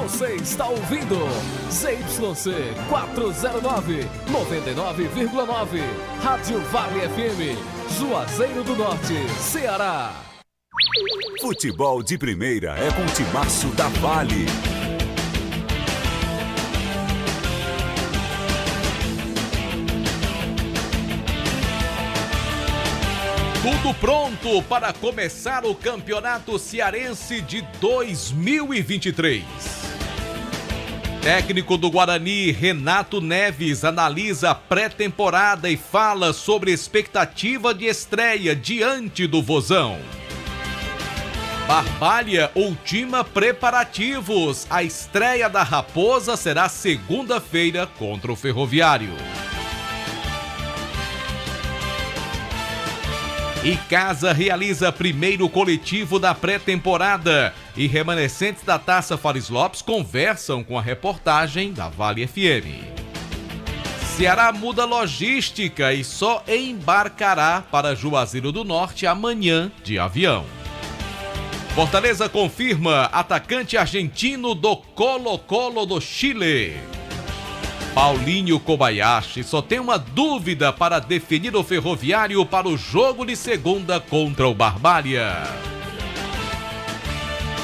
Você está ouvindo ZYC 409, 99,9. Rádio Vale FM, Juazeiro do Norte, Ceará. Futebol de primeira é com o timaço da Vale. Tudo pronto para começar o Campeonato Cearense de 2023. Técnico do Guarani, Renato Neves, analisa a pré-temporada e fala sobre expectativa de estreia diante do Vozão. Barbalha ultima preparativos. A estreia da Raposa será segunda-feira contra o Ferroviário. E Casa realiza primeiro coletivo da pré-temporada. E remanescentes da Taça Fares Lopes conversam com a reportagem da Vale FM. Ceará muda logística e só embarcará para Juazeiro do Norte amanhã de avião. Fortaleza confirma atacante argentino do Colo-Colo do Chile. Paulinho Kobayashi só tem uma dúvida para definir o Ferroviário para o jogo de segunda contra o Barbalha.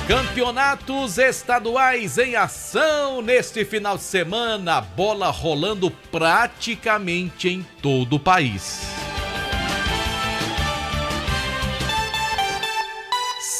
Campeonatos estaduais em ação neste final de semana, bola rolando praticamente em todo o país.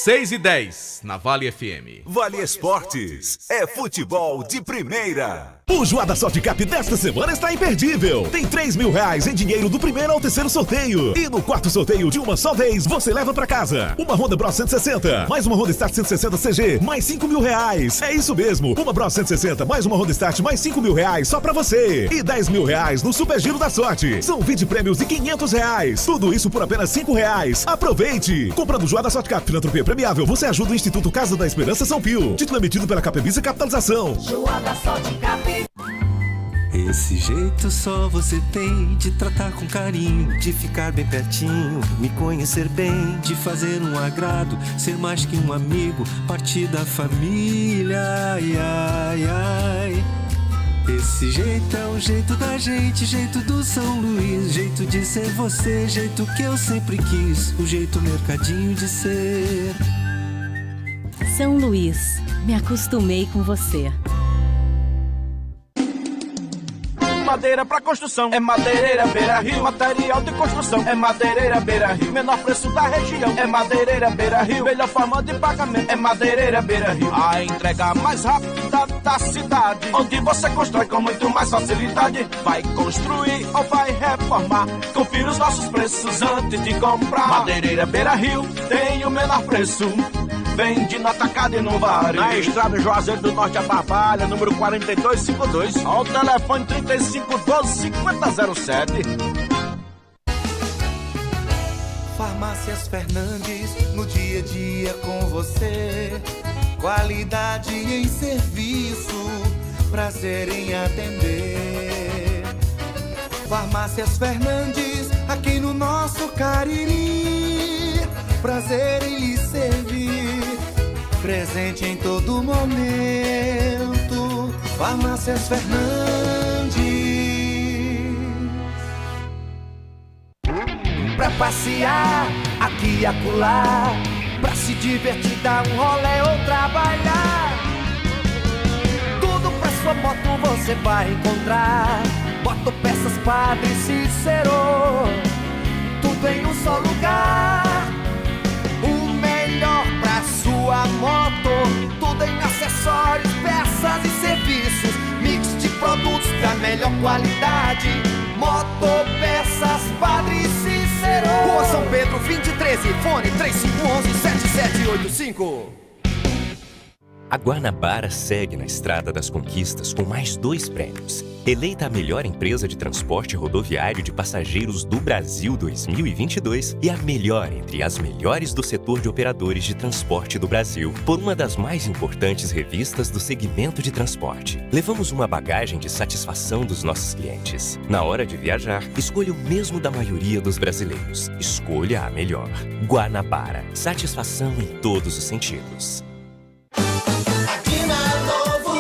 6h10 na Vale FM. Vale Esportes é futebol de primeira. O Joada Sorte Cap desta semana está imperdível. Tem R$3.000 em dinheiro do primeiro ao terceiro sorteio. E no quarto sorteio de uma só vez, você leva pra casa uma Honda Bros 160, mais uma Honda Start 160 CG, mais R$5.000. É isso mesmo, uma Bros 160, mais uma Honda Start, mais R$5.000 só pra você. E R$10.000 no Super Giro da Sorte. São 20 prêmios de R$500. Tudo isso por apenas R$5. Aproveite! Comprando Joada Sorte Cap, filantropia premiável, você ajuda o Instituto Casa da Esperança São Pio. Título emitido pela Capevisa Capitalização. Joada Sorte Cap. Esse jeito só você tem de tratar com carinho, de ficar bem pertinho, me conhecer bem, de fazer um agrado, ser mais que um amigo, partir da família, ai, ai, ai. Esse jeito é o jeito da gente, jeito do São Luís, jeito de ser você, jeito que eu sempre quis, o jeito mercadinho de ser. São Luís, me acostumei com você. Madeira pra construção, é Madeireira Beira Rio. Material de construção, é Madeireira Beira Rio. Menor preço da região, é Madeireira Beira Rio. Melhor forma de pagamento, é Madeireira Beira Rio. A entrega mais rápida da cidade, onde você constrói com muito mais facilidade. Vai construir ou vai reformar, confira os nossos preços antes de comprar. Madeireira Beira Rio tem o menor preço, vende no atacado e no varejo. Na estrada Juazeiro do Norte a Barbalha, número 4252, ao telefone 3512-5007. Farmácias Fernandes, no dia a dia com você. Qualidade em serviço, prazer em atender. Farmácias Fernandes, aqui no nosso Cariri. Prazer em lhe servir, presente em todo momento. Farmácias Fernandes. Pra passear, aqui e acolá, pra se divertir, dar um rolê ou trabalhar. Tudo pra sua moto você vai encontrar. Motopeças Padre Cícero, tudo em um só lugar. Pra sua moto, tudo em acessórios, peças e serviços, mix de produtos da melhor qualidade. Motopeças Padre Cícero, Rua São Pedro 2013, fone 3511-7785. A Guanabara segue na Estrada das Conquistas com mais 2 prêmios. Eleita a melhor empresa de transporte rodoviário de passageiros do Brasil 2022 e a melhor entre as melhores do setor de operadores de transporte do Brasil, por uma das mais importantes revistas do segmento de transporte. Levamos uma bagagem de satisfação dos nossos clientes. Na hora de viajar, escolha o mesmo da maioria dos brasileiros. Escolha a melhor. Guanabara. Satisfação em todos os sentidos. Aqui na Novo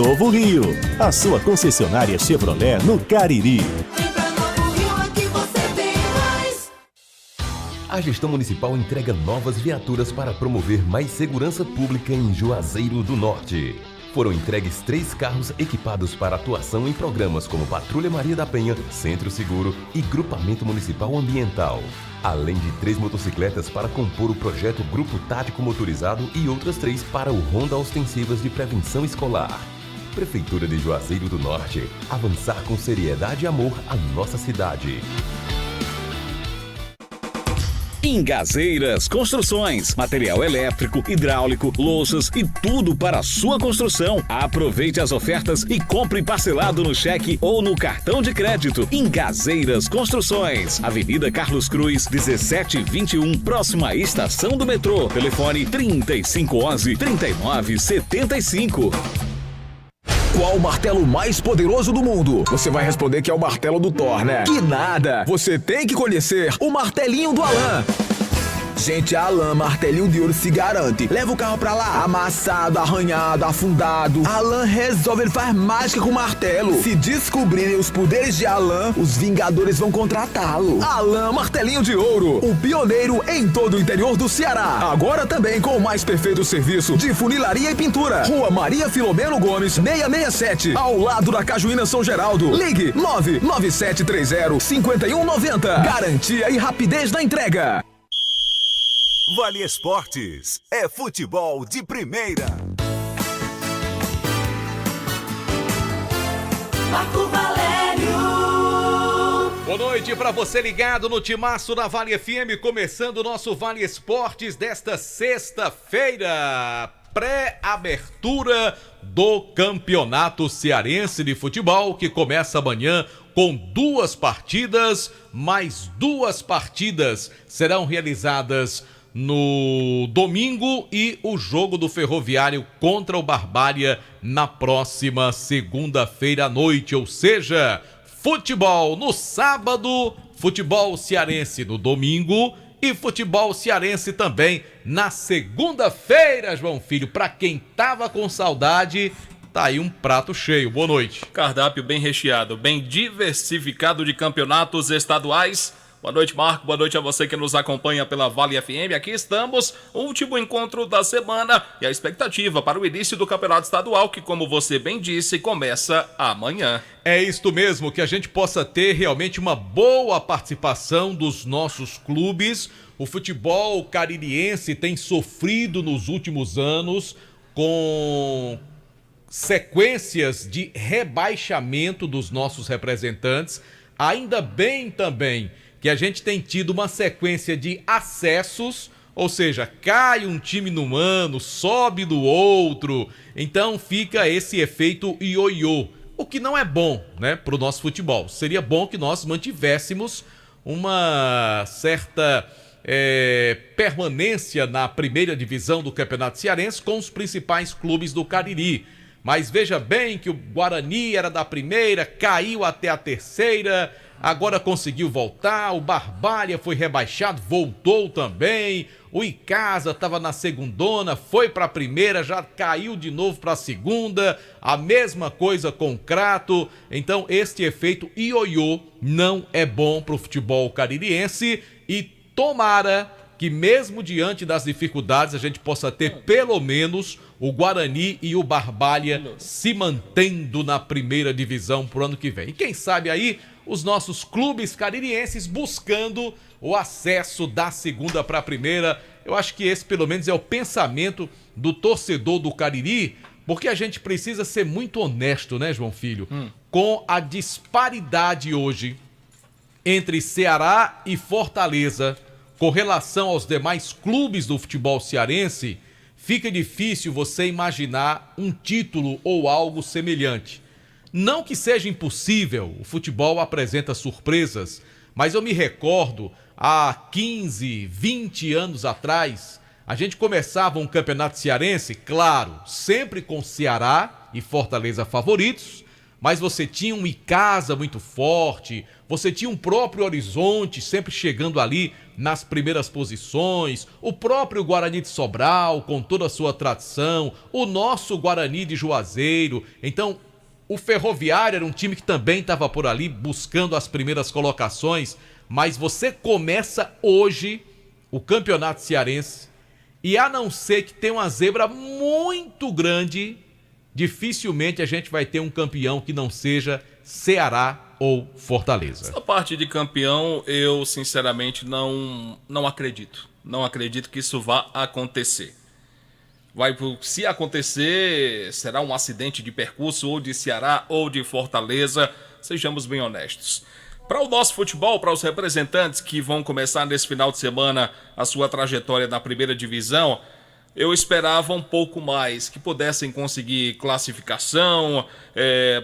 Novo Rio, a sua concessionária Chevrolet no Cariri. A gestão municipal entrega novas viaturas para promover mais segurança pública em Juazeiro do Norte. Foram entregues 3 carros equipados para atuação em programas como Patrulha Maria da Penha, Centro Seguro e Grupamento Municipal Ambiental. Além de 3 motocicletas para compor o projeto Grupo Tático Motorizado e outras 3 para o Ronda Ostensivas de Prevenção Escolar. Prefeitura de Juazeiro do Norte. Avançar com seriedade e amor à nossa cidade. Ingazeiras Construções, material elétrico, hidráulico, louças e tudo para a sua construção. Aproveite as ofertas e compre parcelado no cheque ou no cartão de crédito. Ingazeiras Construções, Avenida Carlos Cruz, 1721, próxima à estação do metrô. Telefone 3511-3975. Qual o martelo mais poderoso do mundo? Você vai responder que é o martelo do Thor, né? Que nada! Você tem que conhecer o martelinho do Alan. Gente, a Alan Martelinho de Ouro se garante. Leva o carro pra lá, amassado, arranhado, afundado. Alan resolve, ele faz mágica com o martelo. Se descobrirem os poderes de Alan, os Vingadores vão contratá-lo. Alan Martelinho de Ouro, o pioneiro em todo o interior do Ceará. Agora também com o mais perfeito serviço de funilaria e pintura. Rua Maria Filomeno Gomes, 667, ao lado da Cajuína São Geraldo. Ligue 99730-5190. Garantia e rapidez na entrega. Vale Esportes é futebol de primeira. Marco Valério. Boa noite para você ligado no Timaço da Vale FM, começando o nosso Vale Esportes desta sexta-feira, pré-abertura do Campeonato Cearense de Futebol, que começa amanhã com 2 partidas, mais 2 partidas serão realizadas no domingo e o jogo do Ferroviário contra o Barbária na próxima segunda-feira à noite, ou seja, futebol no sábado, futebol cearense no domingo e futebol cearense também na segunda-feira, João Filho. Para quem tava com saudade, tá aí um prato cheio. Boa noite. Cardápio bem recheado, bem diversificado de campeonatos estaduais. Boa noite, Marco. Boa noite a você que nos acompanha pela Vale FM. Aqui estamos, último encontro da semana e a expectativa para o início do campeonato estadual, que, como você bem disse, começa amanhã. É isto mesmo, que a gente possa ter realmente uma boa participação dos nossos clubes. O futebol caririense tem sofrido nos últimos anos com sequências de rebaixamento dos nossos representantes. Ainda bem também que a gente tem tido uma sequência de acessos, ou seja, cai um time num ano, sobe no outro, então fica esse efeito ioiô, o que não é bom, né, para o nosso futebol. Seria bom que nós mantivéssemos uma certa permanência na primeira divisão do Campeonato Cearense com os principais clubes do Cariri. Mas veja bem que o Guarani era da primeira, caiu até a terceira, agora conseguiu voltar, o Barbária foi rebaixado, voltou também, o Icasa estava na segundona, foi para a primeira, já caiu de novo para a segunda, a mesma coisa com o Crato. Então este efeito ioiô não é bom para o futebol caririense e tomara que mesmo diante das dificuldades a gente possa ter pelo menos o Guarani e o Barbária se mantendo na primeira divisão pro ano que vem. E quem sabe aí os nossos clubes caririenses buscando o acesso da segunda para a primeira. Eu acho que esse pelo menos é o pensamento do torcedor do Cariri, porque a gente precisa ser muito honesto, né, João Filho? Com a disparidade hoje entre Ceará e Fortaleza com relação aos demais clubes do futebol cearense, fica difícil você imaginar um título ou algo semelhante. Não que seja impossível, o futebol apresenta surpresas, mas eu me recordo, há 15, 20 anos atrás, a gente começava um campeonato cearense, claro, sempre com Ceará e Fortaleza favoritos, mas você tinha um Icasa muito forte, você tinha um próprio Horizonte sempre chegando ali nas primeiras posições, o próprio Guarani de Sobral com toda a sua tradição, o nosso Guarani de Juazeiro. Então, o Ferroviário era um time que também estava por ali buscando as primeiras colocações, mas você começa hoje o Campeonato Cearense e, a não ser que tenha uma zebra muito grande, dificilmente a gente vai ter um campeão que não seja Ceará ou Fortaleza. Essa parte de campeão, eu sinceramente não acredito. Não acredito que isso vá acontecer. Se acontecer, será um acidente de percurso ou de Ceará ou de Fortaleza, sejamos bem honestos. Para o nosso futebol, para os representantes que vão começar nesse final de semana a sua trajetória na primeira divisão, eu esperava um pouco mais, que pudessem conseguir classificação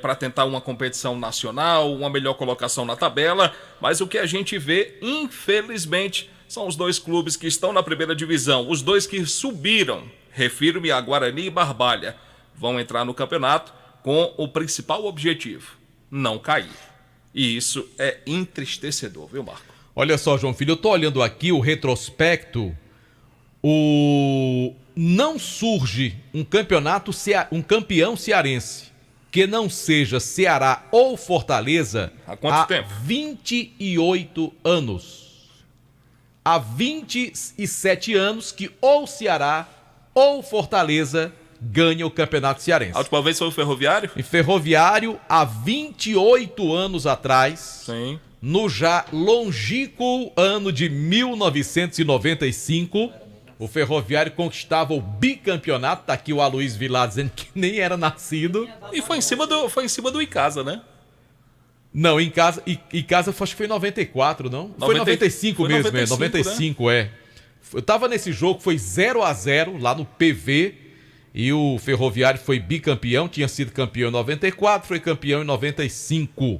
para tentar uma competição nacional, uma melhor colocação na tabela, mas o que a gente vê, infelizmente, são os dois clubes que estão na primeira divisão, os dois que subiram, refiro-me a Guarani e Barbalha, vão entrar no campeonato com o principal objetivo, não cair. E isso é entristecedor, viu, Marco? Olha só, João Filho, eu tô olhando aqui o retrospecto. Não surge um campeão cearense que não seja Ceará ou Fortaleza há quanto tempo? 28 anos. Há 27 anos que ou Ceará ou Fortaleza ganha o Campeonato Cearense. A última vez foi o Ferroviário? E Ferroviário, há 28 anos atrás, sim, no já longínquo ano de 1995, o Ferroviário conquistava o bicampeonato. Tá aqui o Aloysio Vilar dizendo que nem era nascido. E foi em cima do Icasa, né? Não, em casa acho que foi em 94, não? Foi 95 mesmo, 95, né? Eu tava nesse jogo, foi 0-0 lá no PV. E o Ferroviário foi bicampeão, tinha sido campeão em 94, foi campeão em 95.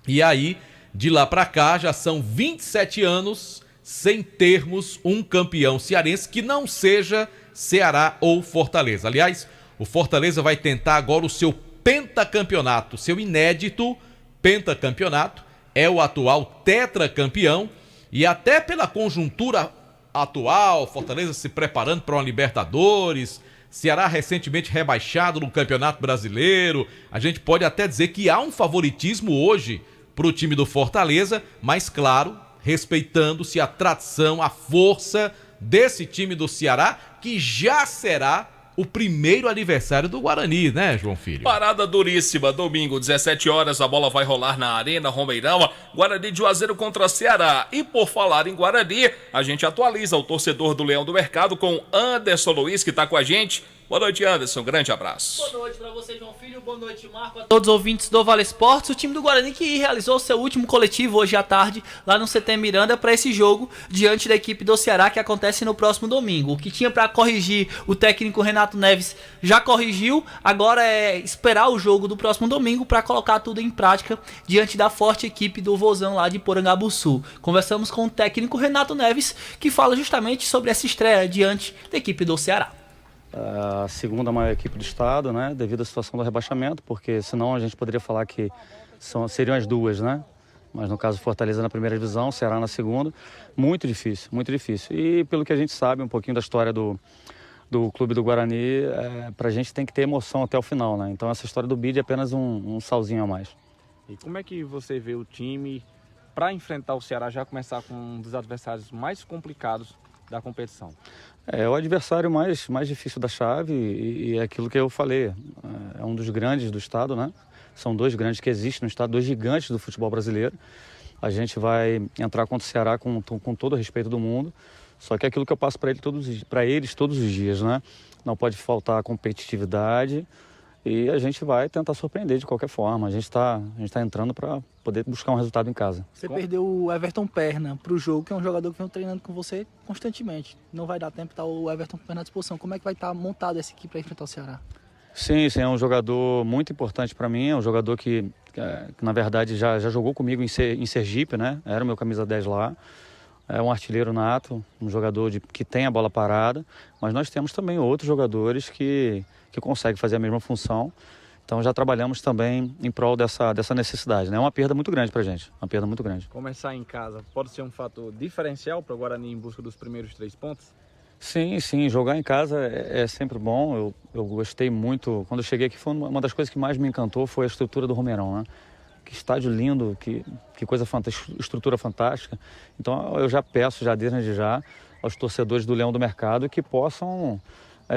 E aí, de lá pra cá, já são 27 anos sem termos um campeão cearense que não seja Ceará ou Fortaleza. Aliás, o Fortaleza vai tentar agora o seu pentacampeonato, seu inédito pentacampeonato, é o atual tetracampeão, e até pela conjuntura atual, Fortaleza se preparando para uma Libertadores, Ceará recentemente rebaixado no Campeonato Brasileiro, a gente pode até dizer que há um favoritismo hoje para o time do Fortaleza, mas claro, respeitando-se a tradição, a força desse time do Ceará, que já será o primeiro aniversário do Guarani, né, João Filho? Parada duríssima, domingo, 17 horas, a bola vai rolar na Arena Romeirão, Guarani de Juazeiro contra Ceará. E por falar em Guarani, a gente atualiza o torcedor do Leão do Mercado com Anderson Luiz, que está com a gente. Boa noite, Anderson. Grande abraço. Boa noite para você, João Filho. Boa noite, Marco. A todos os ouvintes do Vale Esportes. O time do Guarani que realizou seu último coletivo hoje à tarde lá no CT Miranda para esse jogo diante da equipe do Ceará que acontece no próximo domingo. O que tinha para corrigir o técnico Renato Neves já corrigiu. Agora é esperar o jogo do próximo domingo para colocar tudo em prática diante da forte equipe do Vozão lá de Porangabuçu. Conversamos com o técnico Renato Neves, que fala justamente sobre essa estreia diante da equipe do Ceará. A segunda maior equipe do estado, né, devido à situação do rebaixamento, porque senão a gente poderia falar que seriam as duas, né? Mas no caso Fortaleza na primeira divisão, Ceará na segunda, muito difícil, muito difícil. E pelo que a gente sabe um pouquinho da história do clube do Guarani, pra gente tem que ter emoção até o final, né? Então essa história do bid é apenas um salzinho a mais. E como é que você vê o time para enfrentar o Ceará, já começar com um dos adversários mais complicados da competição? É o adversário mais difícil da chave e é aquilo que eu falei, é um dos grandes do estado, né? São dois grandes que existem no estado, dois gigantes do futebol brasileiro. A gente vai entrar contra o Ceará com todo o respeito do mundo, só que é aquilo que eu passo para eles todos os dias, né? Não pode faltar competitividade e a gente vai tentar surpreender de qualquer forma. A gente está entrando para poder buscar um resultado em casa. Você perdeu o Everton Perna para o jogo, que é um jogador que vem treinando com você constantemente. Não vai dar tempo de estar o Everton Perna à disposição. Como é que vai estar montada essa equipe para enfrentar o Ceará? Sim, é um jogador muito importante para mim. É um jogador que na verdade, já jogou comigo em Sergipe, né? Era o meu camisa 10 lá. É um artilheiro nato, um jogador que tem a bola parada. Mas nós temos também outros jogadores que conseguem fazer a mesma função. Então já trabalhamos também em prol dessa necessidade, né? É uma perda muito grande pra gente, uma perda muito grande. Começar em casa pode ser um fator diferencial para o Guarani em busca dos primeiros 3 pontos? Sim, jogar em casa é sempre bom. Eu gostei muito, quando eu cheguei aqui foi uma das coisas que mais me encantou foi a estrutura do Romeirão, né? Que estádio lindo, que coisa fantástica, estrutura fantástica. Então eu já peço, desde já, aos torcedores do Leão do Mercado que possam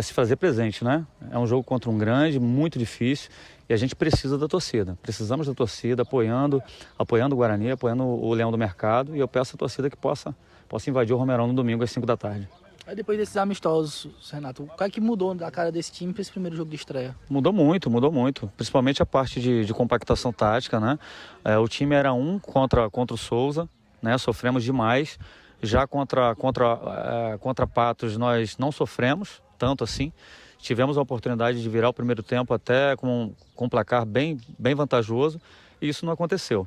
se fazer presente, né? É um jogo contra um grande, muito difícil, e a gente precisa da torcida. Precisamos da torcida apoiando o Guarani, apoiando o Leão do Mercado, e eu peço à torcida que possa invadir o Romeirão no domingo às 5 da tarde. Aí depois desses amistosos, Renato, o que é que mudou da cara desse time para esse primeiro jogo de estreia? Mudou muito. Principalmente a parte de compactação tática, né? O time era um contra o Souza, né? Sofremos demais. Já contra Patos nós não sofremos tanto assim. Tivemos a oportunidade de virar o primeiro tempo até com um placar bem vantajoso, e isso não aconteceu.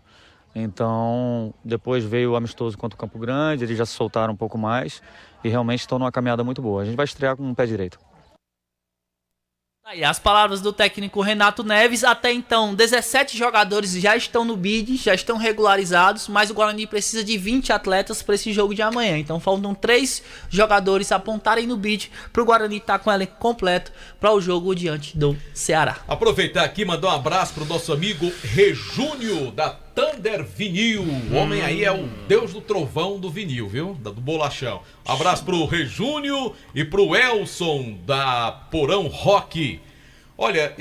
Então, depois veio o amistoso contra o Campo Grande, eles já se soltaram um pouco mais e realmente estão numa caminhada muito boa. A gente vai estrear com um pé direito. Aí, as palavras do técnico Renato Neves. Até então, 17 jogadores já estão no BID, já estão regularizados, mas o Guarani precisa de 20 atletas para esse jogo de amanhã. Então faltam 3 jogadores apontarem no BID para o Guarani estar com o elenco completo para o jogo diante do Ceará. Aproveitar aqui e mandar um abraço para o nosso amigo Rejúnio da Thunder Vinil. O homem aí é o deus do trovão do vinil, viu? Do bolachão. Um abraço pro Rejúnio e pro Elson da Porão Rock. Olha,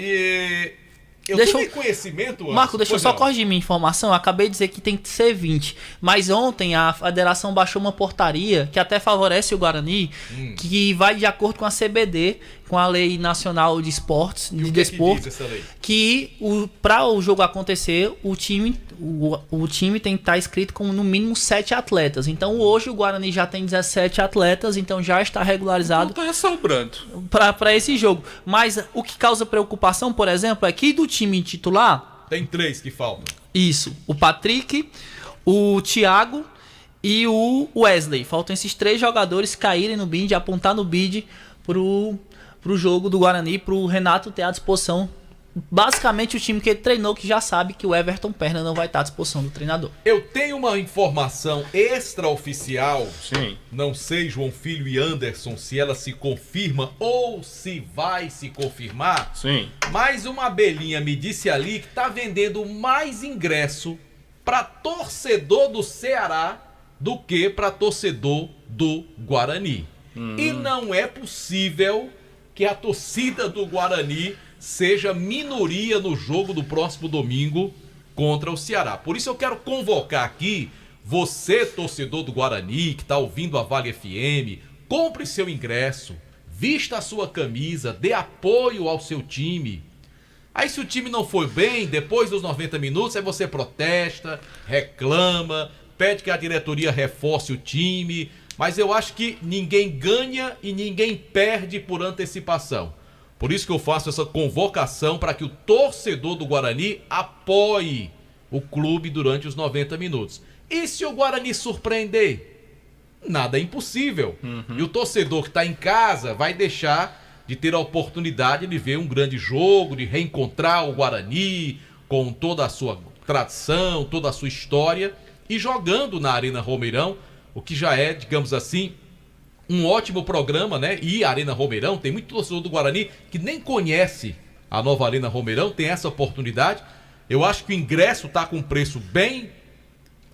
eu tenho conhecimento... Marco, deixa eu só corrigir minha informação. Eu acabei de dizer que tem que ser 20. Mas ontem a federação baixou uma portaria que até favorece o Guarani, que vai de acordo com a CBD, com a Lei Nacional de Esportes, de Desporto, que para o jogo acontecer, o time tem que estar inscrito com no mínimo 7 atletas. Então hoje o Guarani já tem 17 atletas, então já está regularizado. Então tá ressalbrando para esse jogo. Mas o que causa preocupação, por exemplo, é que do time titular... Tem 3 que faltam. Isso, o Patrick, o Thiago e o Wesley. Faltam esses 3 jogadores caírem no bid, apontar no bid pro jogo do Guarani, pro Renato ter à disposição. Basicamente o time que ele treinou, que já sabe que o Everton Perna não vai estar à disposição do treinador. Eu tenho uma informação extraoficial. Sim. Não sei, João Filho e Anderson, se ela se confirma ou se vai se confirmar. Sim. Mas uma abelhinha me disse ali que tá vendendo mais ingresso para torcedor do Ceará do que para torcedor do Guarani. E não é possível que a torcida do Guarani seja minoria no jogo do próximo domingo contra o Ceará. Por isso eu quero convocar aqui você, torcedor do Guarani, que está ouvindo a Vale FM, compre seu ingresso, vista a sua camisa, dê apoio ao seu time. Aí se o time não for bem, depois dos 90 minutos, aí você protesta, reclama, pede que a diretoria reforce o time, mas eu acho que ninguém ganha e ninguém perde por antecipação. Por isso que eu faço essa convocação para que o torcedor do Guarani apoie o clube durante os 90 minutos. E se o Guarani surpreender? Nada é impossível. E o torcedor que está em casa vai deixar de ter a oportunidade de ver um grande jogo, de reencontrar o Guarani com toda a sua tradição, toda a sua história e jogando na Arena Romeirão, o que já é, digamos assim, um ótimo programa, né? E a Arena Romeirão, tem muito torcedor do Guarani que nem conhece a nova Arena Romeirão, tem essa oportunidade. Eu acho que o ingresso está com um preço bem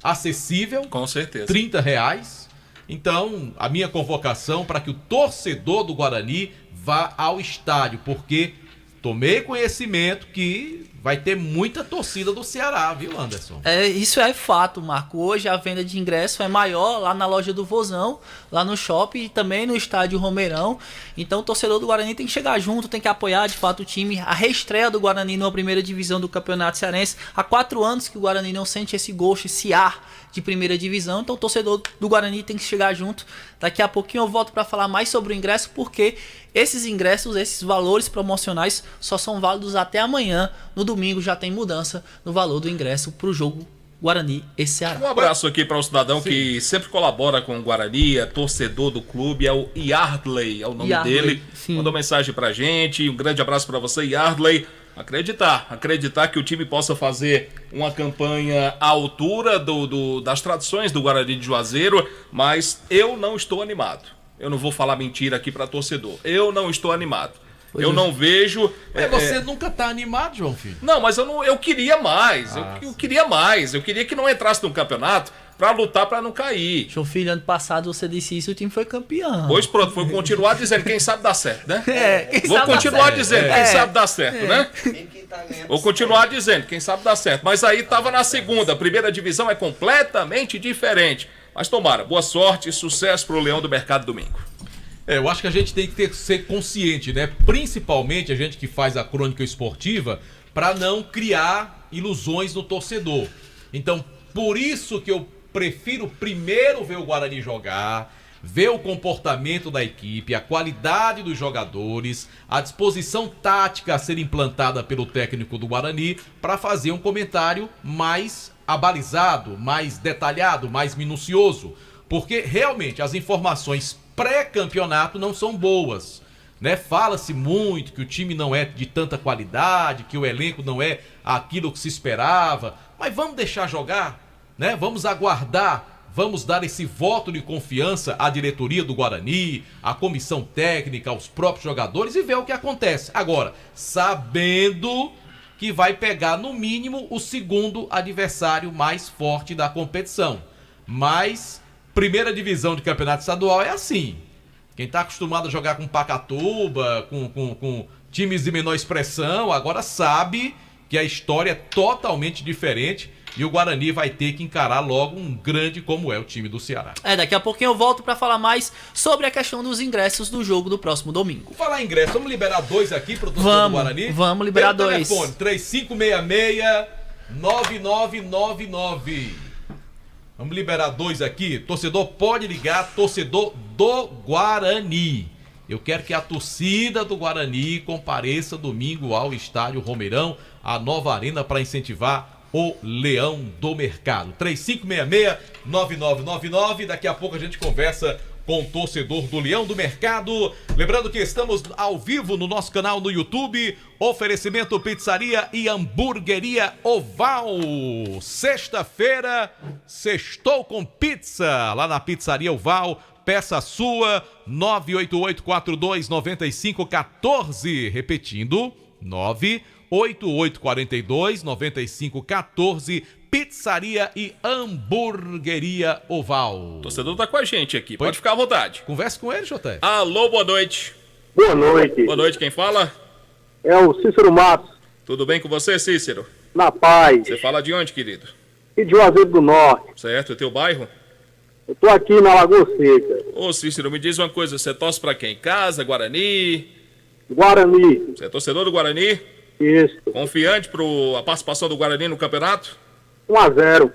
acessível. Com certeza. R$30. Então, a minha convocação para que o torcedor do Guarani vá ao estádio, porque tomei conhecimento que vai ter muita torcida do Ceará, viu, Anderson? Isso é fato, Marco. Hoje a venda de ingresso é maior lá na loja do Vozão, lá no shopping e também no estádio Romeirão. Então o torcedor do Guarani tem que chegar junto, tem que apoiar de fato o time. A reestreia do Guarani na primeira divisão do Campeonato Cearense. Há 4 anos que o Guarani não sente esse gosto, esse ar de primeira divisão. Então o torcedor do Guarani tem que chegar junto. Daqui a pouquinho eu volto para falar mais sobre o ingresso, porque esses ingressos, esses valores promocionais só são válidos até amanhã. No domingo já tem mudança no valor do ingresso para o jogo Guarani e Ceará. Um abraço aqui para o cidadão que sempre colabora com o Guarani, é torcedor do clube, é o Yardley, é o nome dele. Sim. Mandou mensagem pra gente, um grande abraço para você, Yardley. Acreditar que o time possa fazer uma campanha à altura das tradições do Guarani de Juazeiro, mas eu não estou animado. Eu não vou falar mentira aqui para torcedor. Eu não estou animado. Eu não vejo... Você nunca tá animado, João Filho? Não, mas eu queria mais. Eu queria mais. Eu queria que não entrasse no campeonato pra lutar pra não cair. João Filho, ano passado você disse isso e o time foi campeão. Pois pronto, vou continuar dizendo, quem sabe dá certo, né? Vou continuar dizendo, quem sabe dá certo, né? Vou continuar dizendo, quem sabe dá certo. Mas aí tava na segunda, a primeira divisão é completamente diferente. Mas tomara, boa sorte e sucesso pro Leão do Mercado domingo. Eu acho que a gente tem que ser consciente, né? Principalmente a gente que faz a crônica esportiva, para não criar ilusões no torcedor. Então, por isso que eu prefiro primeiro ver o Guarani jogar, ver o comportamento da equipe, a qualidade dos jogadores, a disposição tática a ser implantada pelo técnico do Guarani, para fazer um comentário mais abalizado, mais detalhado, mais minucioso. Porque realmente as informações pré-campeonato não são boas, né? Fala-se muito que o time não é de tanta qualidade, que o elenco não é aquilo que se esperava, mas vamos deixar jogar, né? Vamos aguardar, vamos dar esse voto de confiança à diretoria do Guarani, à comissão técnica, aos próprios jogadores e ver o que acontece. Agora, sabendo que vai pegar no mínimo o segundo adversário mais forte da competição, mas primeira divisão de campeonato estadual é assim. Quem está acostumado a jogar com Pacatuba, com times de menor expressão, agora sabe que a história é totalmente diferente e o Guarani vai ter que encarar logo um grande como é o time do Ceará. Daqui a pouquinho eu volto para falar mais sobre a questão dos ingressos do jogo do próximo domingo. Falar em ingresso, vamos liberar 2 aqui para o torcedor do Guarani? Vamos liberar 2. Telefone 3566-9999. Vamos liberar 2 aqui. Torcedor pode ligar, torcedor do Guarani. Eu quero que a torcida do Guarani compareça domingo ao Estádio Romeirão, a nova arena, para incentivar o Leão do Mercado. 3566-9999. Daqui a pouco a gente conversa com o torcedor do Leão do Mercado. Lembrando que estamos ao vivo no nosso canal no YouTube. Oferecimento Pizzaria e Hamburgueria Oval. Sexta-feira, sextou com pizza lá na Pizzaria Oval. Peça a sua, 988429514. Repetindo, 988429514. Pizzaria e Hamburgueria Oval. O torcedor tá com a gente aqui, pode ficar à vontade. Converse com ele, JF. Alô, boa noite. Boa noite. Boa noite, quem fala? É o Cícero Matos. Tudo bem com você, Cícero? Na paz. Você fala de onde, querido? E de Juazeiro do Norte. Certo, é teu bairro? Eu tô aqui na Lagoa Seca. Ô, Cícero, me diz uma coisa, você torce pra quem? Casa, Guarani? Guarani. Você é torcedor do Guarani? Isso. Confiante a participação do Guarani no campeonato? 1-0.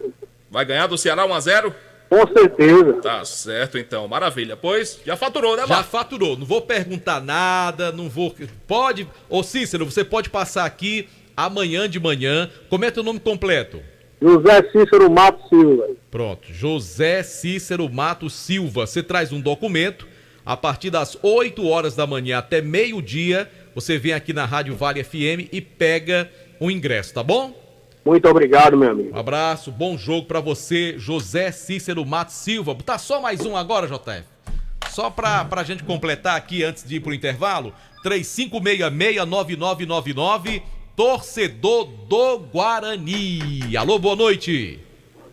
Vai ganhar do Ceará 1-0? Com certeza. Tá certo, então. Maravilha. Pois, já faturou, né, Marcos? Já faturou. Não vou perguntar nada, não vou... Pode... Ô, Cícero, você pode passar aqui amanhã de manhã. Como é teu nome completo? José Cícero Matos Silva. Pronto. José Cícero Matos Silva. Você traz um documento. A partir das 8 horas da manhã até meio-dia, você vem aqui na Rádio Vale FM e pega o ingresso, tá bom? Muito obrigado, meu amigo. Um abraço, bom jogo pra você, José Cícero Matos Silva. Tá só mais um agora, JF. Só pra gente completar aqui antes de ir pro intervalo, 3566-9999, torcedor do Guarani. Alô, boa noite.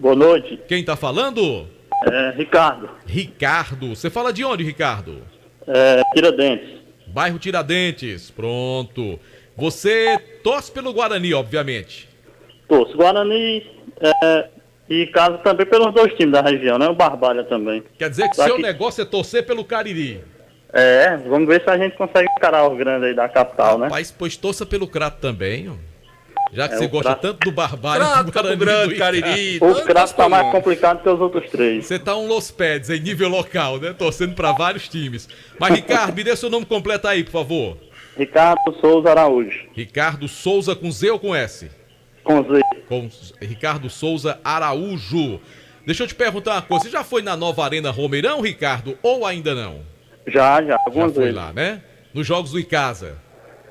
Boa noite. Quem tá falando? Ricardo. Ricardo. Você fala de onde, Ricardo? Tiradentes. Bairro Tiradentes, pronto. Você torce pelo Guarani, obviamente. Torço Guarani e caso também pelos 2 times da região, né? O Barbalha também. Quer dizer que seu negócio é torcer pelo Cariri. Vamos ver se a gente consegue encarar os grandes aí da capital, né? Rapaz, pois torça pelo Crato também, ó. Já que você gosta tanto do Barbalha, Crato, do Guarani, Grande, Cariri. O Crato tá mais complicado que os outros 3. Você tá um Los Peds em nível local, né? Torcendo pra vários times. Mas, Ricardo, me dê seu nome completo aí, por favor. Ricardo Souza Araújo. Ricardo Souza com Z ou com S? Com Z. Com Ricardo Souza Araújo. Deixa eu te perguntar uma coisa. Você já foi na nova Arena Romeirão, Ricardo, ou ainda não? Já. Já foi lá, né? Nos jogos do Icasa.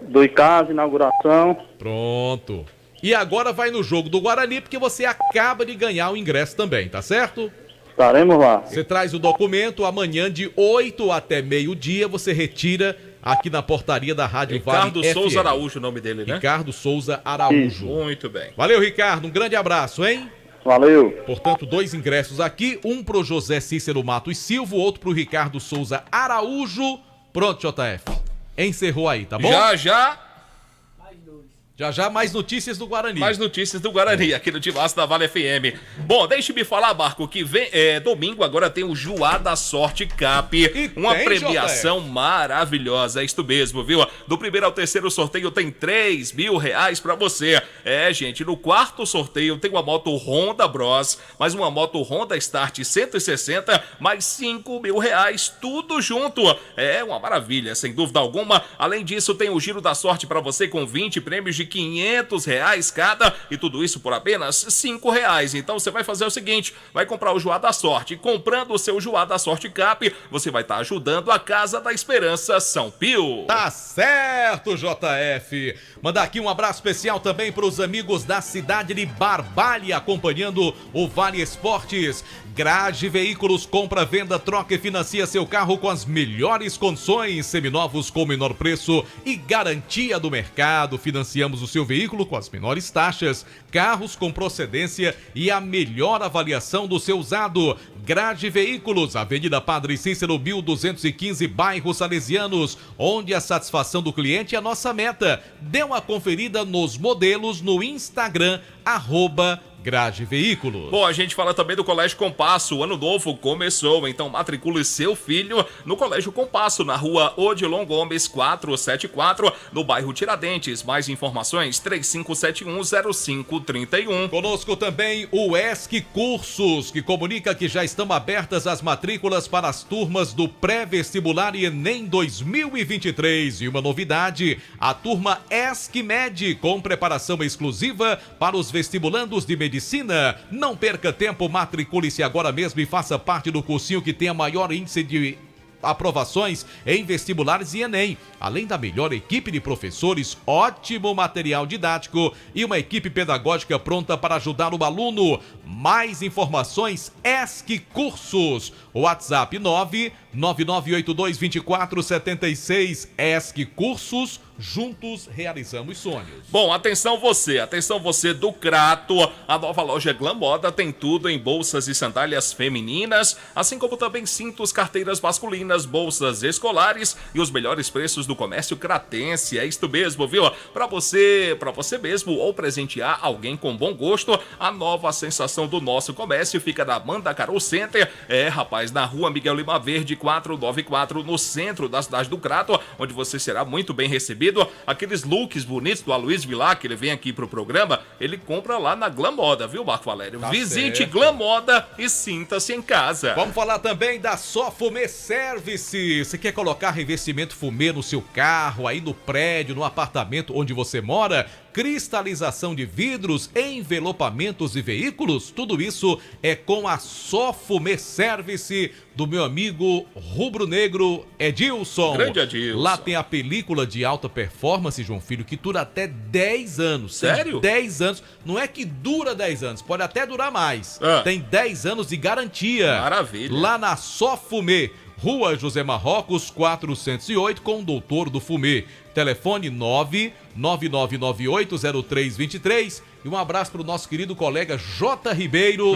do Icasa, inauguração. Pronto. E agora vai no jogo do Guarani, porque você acaba de ganhar o ingresso também, tá certo? Estaremos lá. Você traz o documento, amanhã de 8 até meio-dia, você retira aqui na portaria da Rádio Vale FM. Ricardo Souza Araújo, o nome dele, né? Ricardo Souza Araújo. Muito bem. Valeu, Ricardo. Um grande abraço, hein? Valeu. Portanto, 2 ingressos aqui, um pro José Cícero Matos Silva, outro pro Ricardo Souza Araújo. Pronto, JF. Encerrou aí, tá bom? Já mais notícias do Guarani. Mais notícias do Guarani, aqui no Timaço da Vale FM. Bom, deixe-me falar, Marco, que domingo agora tem o Joá da Sorte Cap. Uma premiação maravilhosa, é isto mesmo, viu? Do primeiro ao terceiro sorteio tem R$3.000 pra você. Gente, no quarto sorteio tem uma moto Honda Bros, mais uma moto Honda Start 160, mais R$5.000, tudo junto. É uma maravilha, sem dúvida alguma. Além disso, tem o Giro da Sorte pra você com 20 prêmios de R$500 cada, e tudo isso por apenas R$5. Então você vai fazer o seguinte, vai comprar o Joá da Sorte. Comprando o seu Joá da Sorte Cap, você vai estar ajudando a Casa da Esperança São Pio. Tá certo, JF. Mandar aqui um abraço especial também para os amigos da cidade de Barbalha, acompanhando o Vale Esportes. Grade Veículos, compra, venda, troca e financia seu carro com as melhores condições, seminovos com o menor preço e garantia do mercado. Financiamos o seu veículo com as menores taxas, carros com procedência e a melhor avaliação do seu usado. Grade Veículos, Avenida Padre Cícero 1215, bairro Salesianos, onde a satisfação do cliente é a nossa meta. Dê uma conferida nos modelos no Instagram, @Grade Veículos. Bom, a gente fala também do Colégio Compasso. O ano novo começou, então matricule seu filho no Colégio Compasso, na rua Odilon Gomes 474, no bairro Tiradentes. Mais informações, 35710531. Conosco também o ESC Cursos, que comunica que já estão abertas as matrículas para as turmas do pré-vestibular e Enem 2023. E uma novidade, a turma ESC Med, com preparação exclusiva para os vestibulandos de medicina. Não perca tempo, matricule-se agora mesmo e faça parte do cursinho que tem a maior índice de aprovações em vestibulares e Enem. Além da melhor equipe de professores, ótimo material didático e uma equipe pedagógica pronta para ajudar o aluno. Mais informações, ESC Cursos. WhatsApp 999822476. ESC Cursos. Juntos realizamos sonhos. Bom, atenção você do Crato. A nova loja Glam Moda tem tudo em bolsas e sandálias femininas, assim como também cintos, carteiras masculinas, bolsas escolares e os melhores preços do comércio cratense. É isto mesmo, viu? Para você mesmo ou presentear alguém com bom gosto, a nova sensação do nosso comércio fica na Mandacaru Center. Rapaz, na rua Miguel Lima Verde 494, no centro da cidade do Crato, onde você será muito bem recebido. Aqueles looks bonitos do Aloysio Vilar, que ele vem aqui pro programa, ele compra lá na Glam Moda, viu, Marco Valério? Visite certo. Glam Moda e sinta-se em casa. Vamos falar também da Só Fumê Service. Você quer colocar revestimento fumê no seu carro, aí no prédio, no apartamento onde você mora? Cristalização de vidros, envelopamentos de veículos, tudo isso é com a Só Fumê Service do meu amigo rubro-negro Edilson. Grande Edilson. Lá tem a película de alta performance, João Filho, que dura até 10 anos. Sério? Tem 10 anos. Não é que dura 10 anos, pode até durar mais. Tem 10 anos de garantia. Maravilha. Lá na Só Fumê, Rua José Marrocos, 408, com o Doutor do Fumê. Telefone 999980323. E um abraço para o nosso querido colega J. Ribeiro,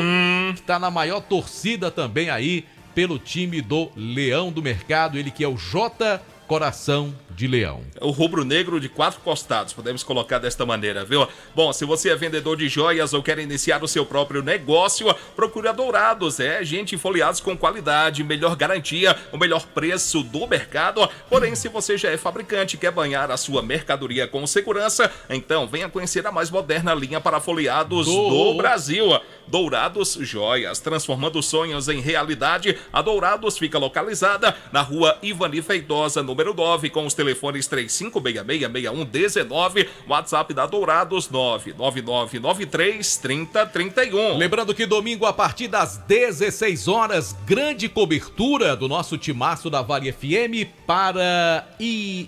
que está na maior torcida também aí pelo time do Leão do Mercado. Ele que é o J. Coração de Leão. O rubro-negro de 4 costados, podemos colocar desta maneira, viu? Bom, se você é vendedor de joias ou quer iniciar o seu próprio negócio, procure a Dourados, gente, folheados com qualidade, melhor garantia, o melhor preço do mercado. Porém, se você já é fabricante e quer banhar a sua mercadoria com segurança, então venha conhecer a mais moderna linha para folheados do Brasil. Dourados Joias, transformando sonhos em realidade. A Dourados fica localizada na rua Ivani Feitosa, número 9, com os telefones telefones 3566-6119, WhatsApp da Dourados 99993-3031. Lembrando que domingo a partir das 16 horas, grande cobertura do nosso timaço da Vale FM para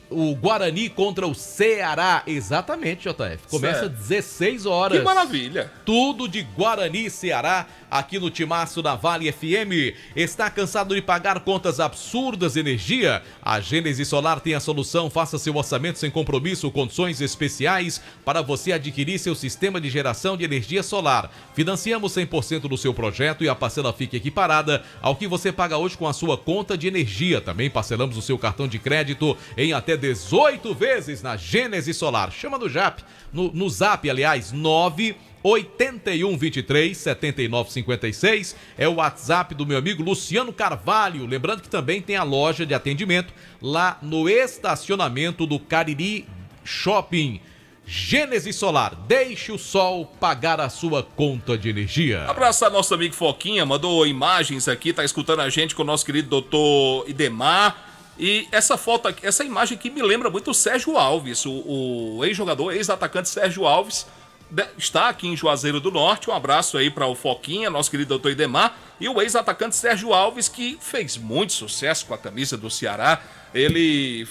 o Guarani contra o Ceará. Exatamente, JF. Começa às 16 horas. Que maravilha. Tudo de Guarani e Ceará aqui no timaço da Vale FM. Está cansado de pagar contas absurdas de energia? A Gênesis Solar tem a solução. Faça seu orçamento sem compromisso, condições especiais para você adquirir seu sistema de geração de energia solar. Financiamos 100% do seu projeto e a parcela fica equiparada ao que você paga hoje com a sua conta de energia. Também parcelamos o seu cartão de crédito em até 18 vezes na Gênesis Solar. Chama no Zap, no Zap, aliás, 98123-7956 é o WhatsApp do meu amigo Luciano Carvalho. Lembrando que também tem a loja de atendimento lá no estacionamento do Cariri Shopping. Gênesis Solar, deixe o sol pagar a sua conta de energia. Abraçar nosso amigo Foquinha, mandou imagens aqui, tá escutando a gente com o nosso querido doutor Idemar. E essa foto aqui, essa imagem aqui me lembra muito o Sérgio Alves, o ex-jogador, ex-atacante Sérgio Alves, está aqui em Juazeiro do Norte. Um abraço aí para o Foquinha, nosso querido doutor Idemar, e o ex-atacante Sérgio Alves, que fez muito sucesso com a camisa do Ceará.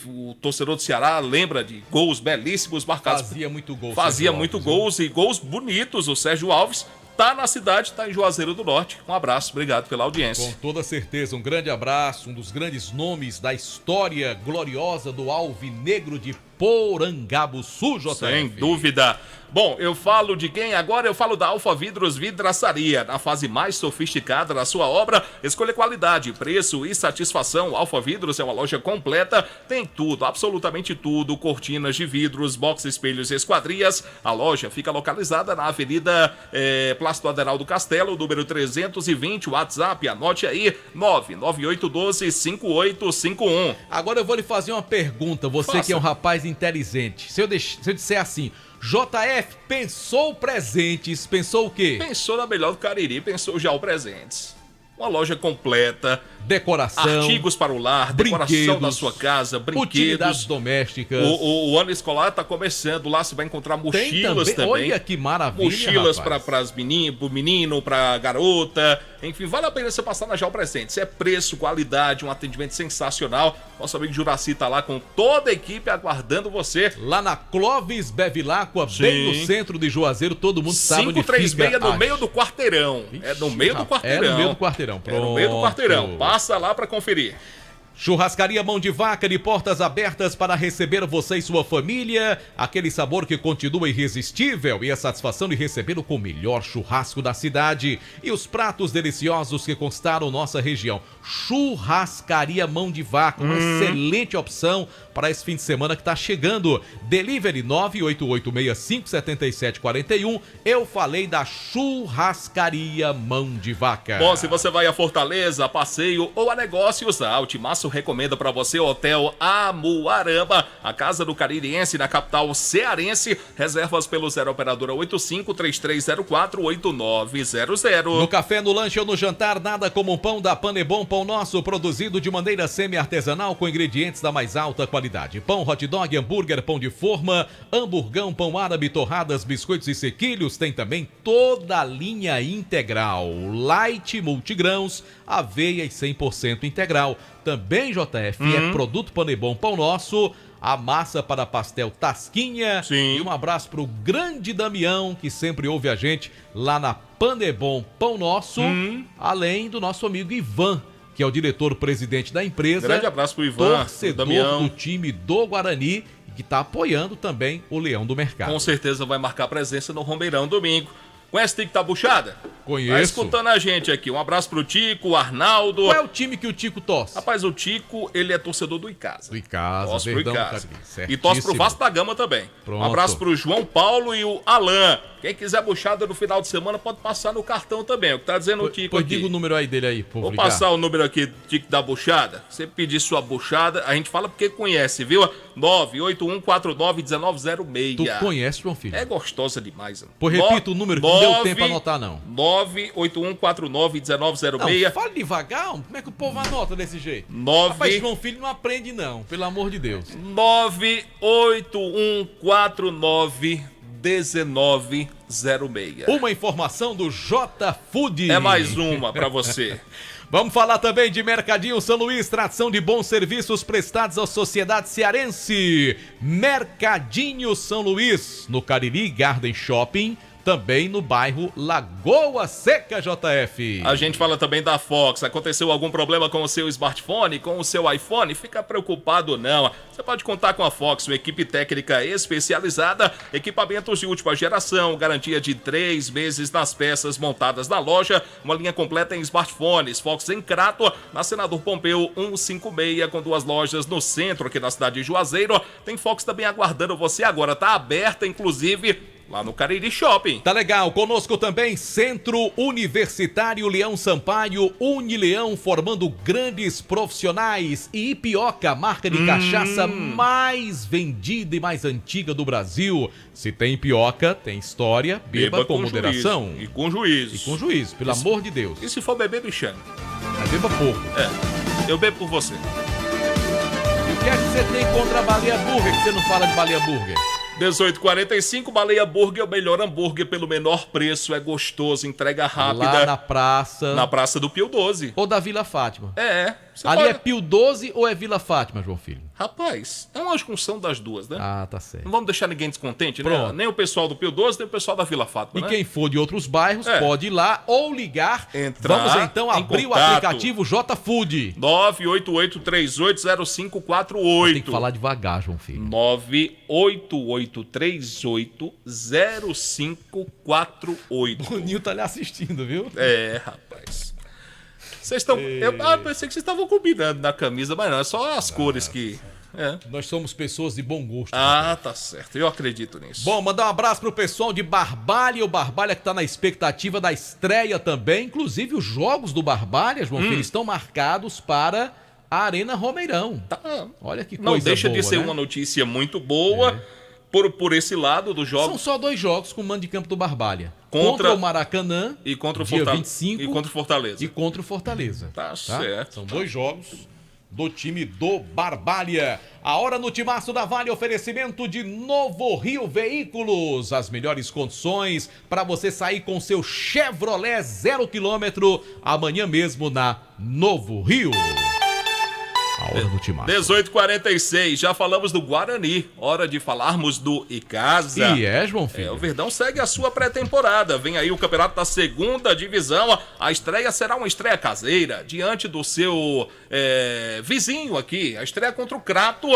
O torcedor do Ceará lembra de gols belíssimos marcados. Fazia muito gol. Fazia muito gols e gols bonitos. O Sérgio Alves tá na cidade, tá em Juazeiro do Norte. Um abraço, obrigado pela audiência. Com toda certeza, um grande abraço, um dos grandes nomes da história gloriosa do Alvinegro de Porangabuçu, JF. Sem dúvida. Bom, eu falo de quem? Agora eu falo da Alfa Vidros Vidraçaria. Na fase mais sofisticada da sua obra, escolha qualidade, preço e satisfação. Alfa Vidros é uma loja completa, tem tudo, absolutamente tudo. Cortinas de vidros, box, espelhos e esquadrias. A loja fica localizada na Avenida Plácido Aderal do Castelo, número 320. WhatsApp, anote aí, 99812-5851. Agora eu vou lhe fazer uma pergunta, você que é um rapaz inteligente. Se eu disser assim, JF, pensou presentes, pensou o quê? Pensou na melhor do Cariri, pensou já o presentes. Uma loja completa. Decoração. Artigos para o lar, decoração da sua casa, brinquedos. Utilidades domésticas. O ano escolar está começando, lá você vai encontrar mochilas também. Olha que maravilha, mochilas para o menino, para a garota. Enfim, vale a pena você passar na Jal Presentes. É preço, qualidade, um atendimento sensacional. Nosso amigo Juraci está lá com toda a equipe aguardando você. Lá na Clóvis Bevilacqua, bem no centro de Juazeiro, todo mundo sabe onde fica. 536 no meio do quarteirão. É no meio do quarteirão. É no meio do quarteirão, pronto. É no meio do quarteirão. Passa lá para conferir. Churrascaria Mão de Vaca, de portas abertas para receber você e sua família. Aquele sabor que continua irresistível e a satisfação de recebê-lo com o melhor churrasco da cidade. E os pratos deliciosos que conquistaram nossa região. Churrascaria Mão de Vaca, uma excelente opção para esse fim de semana que está chegando. Delivery 988657741. Eu falei da Churrascaria Mão de Vaca. Bom, se você vai a Fortaleza, a passeio ou a negócios, a Altimaço recomenda para você o Hotel Amuarama, a casa do caririense na capital cearense. Reservas pelo 0 operadora 85-3304-8900. No café, no lanche ou no jantar, nada como um pão da Panebon, pão nosso, produzido de maneira semi-artesanal com ingredientes da mais alta qualidade. Pão, hot dog, hambúrguer, pão de forma, hamburgão, pão árabe, torradas, biscoitos e sequilhos. Tem também toda a linha integral, light, multigrãos, aveia e 100% integral. Também, JF, é produto Panebon, pão nosso, a massa para pastel Tasquinha. Sim. E um abraço pro grande Damião, que sempre ouve a gente lá na Panebon, pão nosso, além do nosso amigo Ivan, que é o diretor-presidente da empresa. Grande abraço pro Ivan, torcedor do time do Guarani, que está apoiando também o Leão do Mercado. Com certeza vai marcar presença no Rombeirão domingo. Conhece o Tico da Buchada? Conheço. Tá escutando a gente aqui. Um abraço pro Tico, o Arnaldo. Qual é o time que o Tico torce? Rapaz, o Tico, ele é torcedor do Icasa. Do Icasa, torce pro Icasa. Certíssimo. E torce pro Vasco da Gama também. Pronto. Um abraço pro João Paulo e o Alan. Quem quiser buchada no final de semana pode passar no cartão também. O que tá dizendo o Tico aqui. Diga o número aí dele aí, por Vou ligar. passar o número aqui do Tico da Buchada. Você pedir sua buchada, a gente fala porque conhece, viu? 981491906. Tu conhece, João Filho? É gostosa demais. Pô, repita o número que não deu tempo pra anotar, não. 981491906. Fala devagar, como é que o povo anota desse jeito? 9... Rapaz, João Filho não aprende não, pelo amor de Deus. 981491906. Uma informação do J Food. É mais uma pra você. Vamos falar também de Mercadinho São Luís, tradição de bons serviços prestados à sociedade cearense. Mercadinho São Luís, no Cariri Garden Shopping, também no bairro Lagoa Seca, JF. A gente fala também da Fox. Aconteceu algum problema com o seu smartphone, com o seu iPhone? Fica preocupado não. Você pode contar com a Fox, uma equipe técnica especializada, equipamentos de última geração, garantia de 3 meses nas peças montadas na loja, uma linha completa em smartphones. Fox em Crato, na Senador Pompeu 156, com 2 lojas no centro aqui na cidade de Juazeiro. Tem Fox também aguardando você agora. Tá aberta, inclusive, lá no Cariri Shopping. Tá legal, conosco também Centro Universitário Leão Sampaio, Unileão, formando grandes profissionais, e Ipioca, marca de cachaça mais vendida e mais antiga do Brasil. Se tem Ipioca, tem história, beba com moderação. Juízo. E com juízo. E com juízo, pelo amor de Deus. E se for beber, me chame. Mas beba pouco. Eu bebo por você. E o que é que você tem contra a Baleia Burger, que você não fala de Baleia Burger? 18h45, Baleia Burger, o melhor hambúrguer pelo menor preço, é gostoso, entrega rápida. Lá na praça. Na Praça do Pio 12. Ou da Vila Fátima. Ali é Pio 12 ou é Vila Fátima, João Filho? Rapaz, é uma junção das duas, né? Ah, tá certo. Não vamos deixar ninguém descontente, Pronto. né? Nem o pessoal do Pio 12, nem o pessoal da Vila Fátima, E né? quem for de outros bairros pode ir lá ou ligar. Vamos então em abrir contato. o aplicativo J Food. 988380548. Tem que falar devagar, João Filho. 988380548. Boninho tá lhe assistindo, viu? Rapaz. Vocês estão... pensei que vocês estavam combinando na camisa, mas não, é só as cores que... Nós somos pessoas de bom gosto. Tá certo, eu acredito nisso. Bom, mandar um abraço pro pessoal de Barbalha, o Barbalha que tá na expectativa da estreia também. Inclusive, os jogos do Barbalha, João Filho, estão marcados para a Arena Romeirão. Olha que coisa boa, não deixa de ser, né, uma notícia muito boa por esse lado dos jogos. São só 2 jogos com o mando de campo do Barbalha. Contra o Maracanã e contra o dia Fortaleza. 25 E contra o Fortaleza. E contra o Fortaleza. Tá certo. São 2 jogos do time do Barbalha. A hora no Timaço da Vale, oferecimento de Novo Rio Veículos. As melhores condições para você sair com seu Chevrolet 0 km amanhã mesmo na Novo Rio. A hora no Timaço. 18h46, já falamos do Guarani. Hora de falarmos do Icasa. E João Filho. O Verdão segue a sua pré-temporada. Vem aí o campeonato da 2ª divisão. A estreia será uma estreia caseira, diante do seu vizinho aqui. A estreia contra o Crato,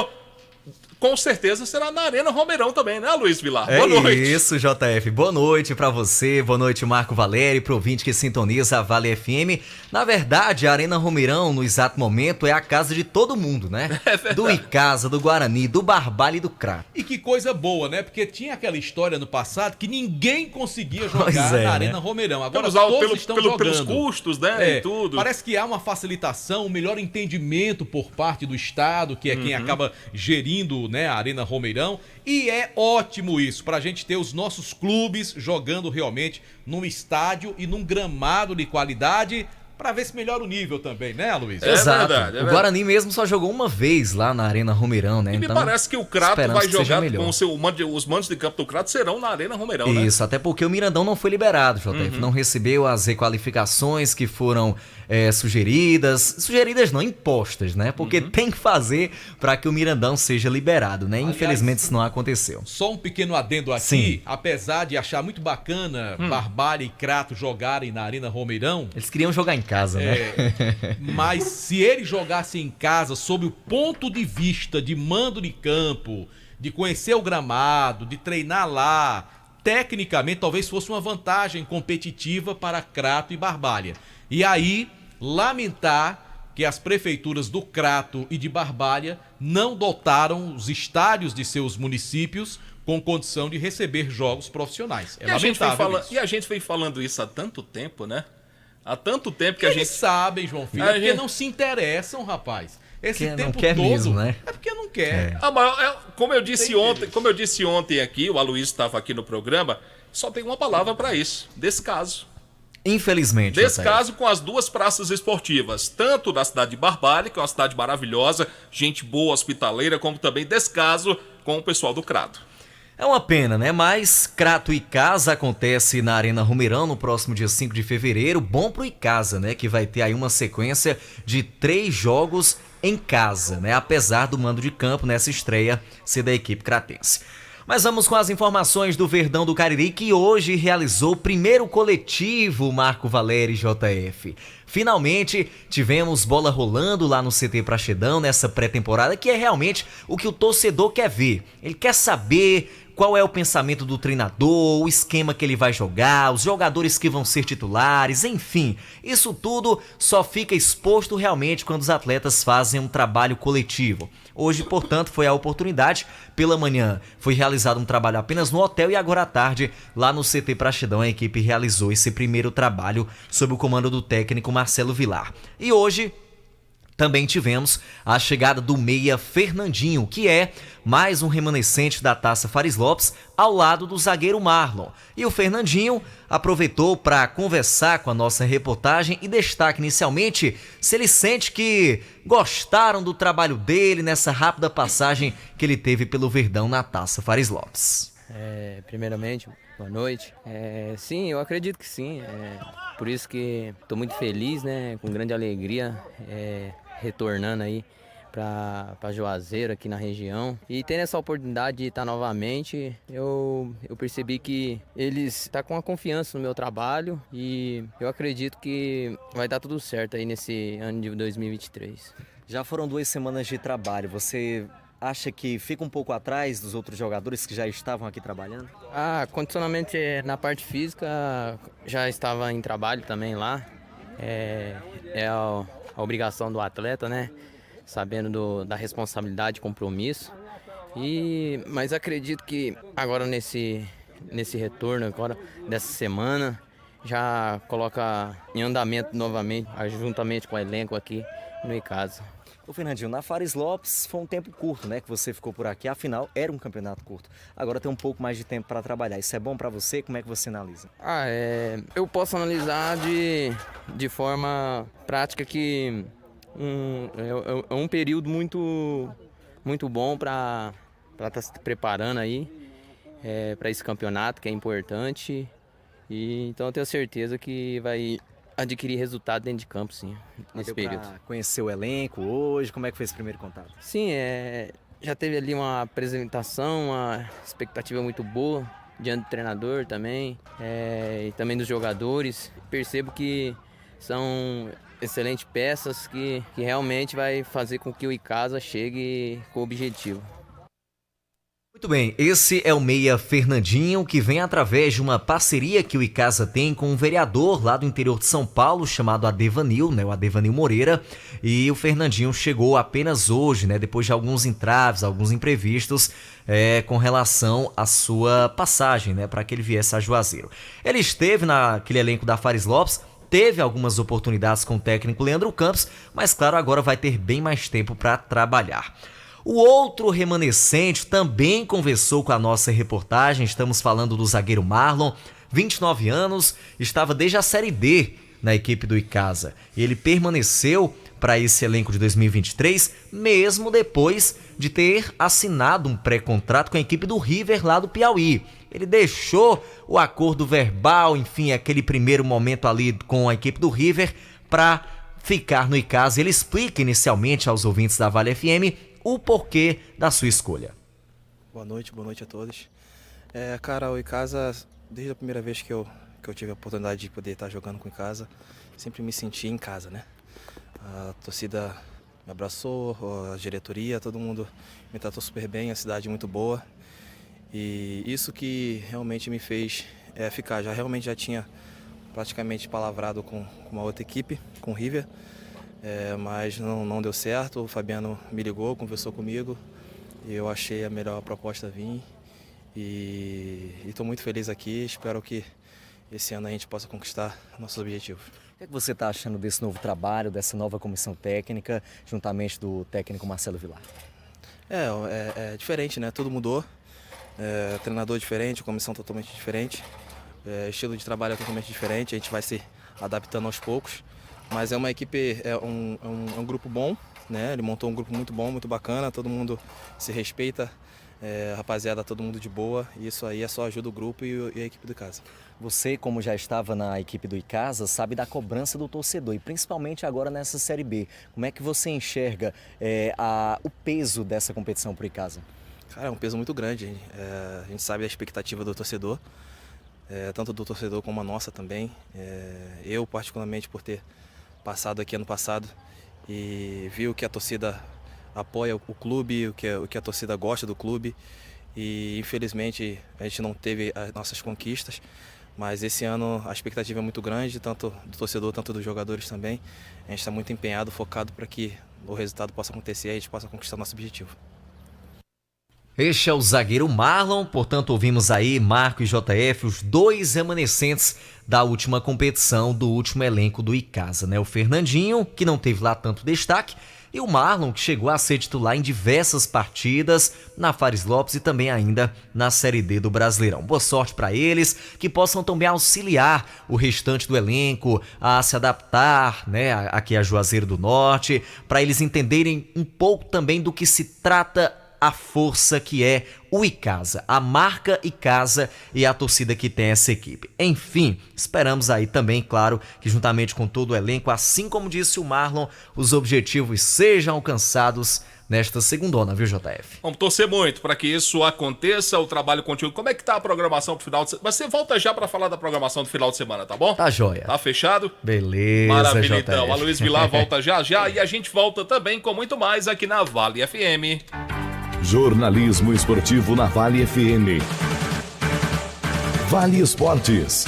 com certeza será na Arena Romeirão também, né, Luiz Vilar? Boa noite. Isso, JF. Boa noite pra você, boa noite, Marco Valério, pro ouvinte que sintoniza a Vale FM. Na verdade, a Arena Romeirão, no exato momento, é a casa de todo mundo, né? Do Icasa, do Guarani, do Barbalha e do Crato. E que coisa boa, né? Porque tinha aquela história no passado que ninguém conseguia jogar na Arena Romeirão. Agora todos estão jogando. Pelos custos, né? E tudo. Parece que há uma facilitação, um melhor entendimento por parte do Estado, que é quem acaba gerindo, né, a Arena Romeirão, e é ótimo isso, pra gente ter os nossos clubes jogando realmente num estádio e num gramado de qualidade, pra ver se melhora o nível também, né, Luiz? Exato. Verdade, o Guarani mesmo só jogou uma vez lá na Arena Romeirão, né? E me parece que o Crato vai jogar com os mandos de campo do Crato serão na Arena Romeirão, né? Isso, até porque o Mirandão não foi liberado, JF, não recebeu as requalificações que foram sugeridas não, impostas, né? Porque tem que fazer para que o Mirandão seja liberado, né? Aliás, infelizmente isso não aconteceu. Só um pequeno adendo aqui, Sim. Apesar de achar muito bacana Barbalha e Crato jogarem na Arena Romeirão, eles queriam jogar em casa, né? Mas se eles jogassem em casa sob o ponto de vista de mando de campo, de conhecer o gramado, de treinar lá, tecnicamente talvez fosse uma vantagem competitiva para Crato e Barbalha. E aí, lamentar que as prefeituras do Crato e de Barbalha não dotaram os estádios de seus municípios com condição de receber jogos profissionais. É lamentável isso. E a gente vem falando isso há tanto tempo, né? Há tanto tempo que a gente... Eles sabem, João Filho, é porque não se interessam, rapaz. Esse tempo não quer todo mesmo, né? É porque não quer. Como eu disse ontem aqui, o Aloysio estava aqui no programa, só tem uma palavra para isso: descaso. Infelizmente. Descaso com as duas praças esportivas, tanto da cidade de Barbalha, que é uma cidade maravilhosa, gente boa, hospitaleira, como também descaso com o pessoal do Crato. É uma pena, né? Mas Crato e Icasa acontece na Arena Romeirão no próximo dia 5 de fevereiro. Bom pro Icasa, né? Que vai ter aí uma sequência de 3 jogos em casa, né? Apesar do mando de campo nessa estreia ser da equipe cratense. Mas vamos com as informações do Verdão do Cariri, que hoje realizou o primeiro coletivo Marco Valério JF. Finalmente tivemos bola rolando lá no CT Praxedão nessa pré-temporada, que é realmente o que o torcedor quer ver. Ele quer saber qual é o pensamento do treinador, o esquema que ele vai jogar, os jogadores que vão ser titulares, enfim. Isso tudo só fica exposto realmente quando os atletas fazem um trabalho coletivo. Hoje, portanto, foi a oportunidade. Pela manhã foi realizado um trabalho apenas no hotel e agora à tarde, lá no CT Praxedão, a equipe realizou esse primeiro trabalho sob o comando do técnico Marcelo Vilar. E hoje também tivemos a chegada do meia Fernandinho, que é mais um remanescente da Taça Faris Lopes, ao lado do zagueiro Marlon. E o Fernandinho aproveitou para conversar com a nossa reportagem e destaca inicialmente se ele sente que gostaram do trabalho dele nessa rápida passagem que ele teve pelo Verdão na Taça Faris Lopes. Primeiramente, boa noite. Sim, eu acredito que sim. Por isso que estou muito feliz, né, com grande alegria, retornando aí para Juazeiro, aqui na região. E tendo essa oportunidade de estar novamente, eu percebi que eles estão com a confiança no meu trabalho e eu acredito que vai dar tudo certo aí nesse ano de 2023. Já foram 2 semanas de trabalho, você acha que fica um pouco atrás dos outros jogadores que já estavam aqui trabalhando? Condicionamento na parte física já estava em trabalho também lá. A obrigação do atleta, né? Sabendo da responsabilidade e compromisso. Mas acredito que agora nesse retorno agora dessa semana já coloca em andamento novamente, juntamente com o elenco aqui no Icasa. Ô Fernandinho, na Faris Lopes foi um tempo curto, né, que você ficou por aqui, afinal era um campeonato curto. Agora tem um pouco mais de tempo para trabalhar. Isso é bom para você? Como é que você analisa? Eu posso analisar de forma prática que é um período muito bom para estar se preparando aí para esse campeonato que é importante. Então eu tenho certeza que vai adquirir resultado dentro de campo, sim, nesse período. Conhecer o elenco hoje, como é que foi esse primeiro contato? Sim, já teve ali uma apresentação, uma expectativa muito boa diante do treinador também, e também dos jogadores. Percebo que são excelentes peças que realmente vai fazer com que o Icasa chegue com o objetivo. Muito bem, esse é o meia Fernandinho, que vem através de uma parceria que o Icasa tem com um vereador lá do interior de São Paulo, chamado Adevanil, né, o Adevanil Moreira, e o Fernandinho chegou apenas hoje, né, depois de alguns entraves, alguns imprevistos, com relação à sua passagem, né, para que ele viesse a Juazeiro. Ele esteve naquele elenco da Faris Lopes, teve algumas oportunidades com o técnico Leandro Campos, mas claro, agora vai ter bem mais tempo para trabalhar. O outro remanescente também conversou com a nossa reportagem, estamos falando do zagueiro Marlon, 29 anos, estava desde a Série D na equipe do Icasa. Ele permaneceu para esse elenco de 2023, mesmo depois de ter assinado um pré-contrato com a equipe do River lá do Piauí. Ele deixou o acordo verbal, enfim, aquele primeiro momento ali com a equipe do River para ficar no Icasa. Ele explica inicialmente aos ouvintes da Vale FM o porquê da sua escolha. Boa noite a todos. Cara, o Icasa, desde a primeira vez que eu tive a oportunidade de poder estar jogando com o Icasa, sempre me senti em casa, né? A torcida me abraçou, a diretoria, todo mundo me tratou super bem, a cidade muito boa. E isso que realmente me fez ficar. Realmente já tinha praticamente palavrado com uma outra equipe, com o River. Mas não deu certo, o Fabiano me ligou, conversou comigo e eu achei a melhor proposta vir e estou muito feliz aqui, espero que esse ano a gente possa conquistar nossos objetivos. O que você está achando desse novo trabalho, dessa nova comissão técnica, juntamente do técnico Marcelo Vilar? É diferente, né? Tudo mudou, treinador diferente, comissão totalmente diferente, estilo de trabalho é totalmente diferente, a gente vai se adaptando aos poucos. Mas é uma equipe, é um grupo bom, né? Ele montou um grupo muito bom, muito bacana, todo mundo se respeita. Rapaziada, todo mundo de boa, e isso aí só ajuda o grupo e a equipe do Icasa. Você, como já estava na equipe do Icasa, sabe da cobrança do torcedor, e principalmente agora nessa Série B. Como é que você enxerga o peso dessa competição para o Icasa? Cara, é um peso muito grande, a gente sabe da expectativa do torcedor, tanto do torcedor como a nossa também. Eu, particularmente, por ter passado aqui ano passado e vi o que a torcida apoia o clube, o que a torcida gosta do clube, e infelizmente a gente não teve as nossas conquistas, mas esse ano a expectativa é muito grande, tanto do torcedor, tanto dos jogadores também. A gente está muito empenhado, focado para que o resultado possa acontecer e a gente possa conquistar nosso objetivo. Este é o zagueiro Marlon, portanto ouvimos aí Marco e JF, os dois remanescentes da última competição, do último elenco do Icasa, né? O Fernandinho, que não teve lá tanto destaque, e o Marlon, que chegou a ser titular em diversas partidas na Fares Lopes e também ainda na Série D do Brasileirão. Boa sorte para eles, que possam também auxiliar o restante do elenco a se adaptar, né, aqui a Juazeiro do Norte, para eles entenderem um pouco também do que se trata a força que é o Icasa, a marca Icasa e a torcida que tem essa equipe. Enfim, esperamos aí também, claro, que juntamente com todo o elenco, assim como disse o Marlon, os objetivos sejam alcançados nesta segundona, viu, JF? Vamos torcer muito para que isso aconteça, o trabalho contínuo. Como é que tá a programação pro final de semana? Mas você volta já para falar da programação do final de semana, tá bom? Tá joia. Tá fechado? Beleza, maravilha, JF. então. A Luiz Vilar volta já e a gente volta também com muito mais aqui na Vale FM. Jornalismo esportivo na Vale FM. Vale Esportes.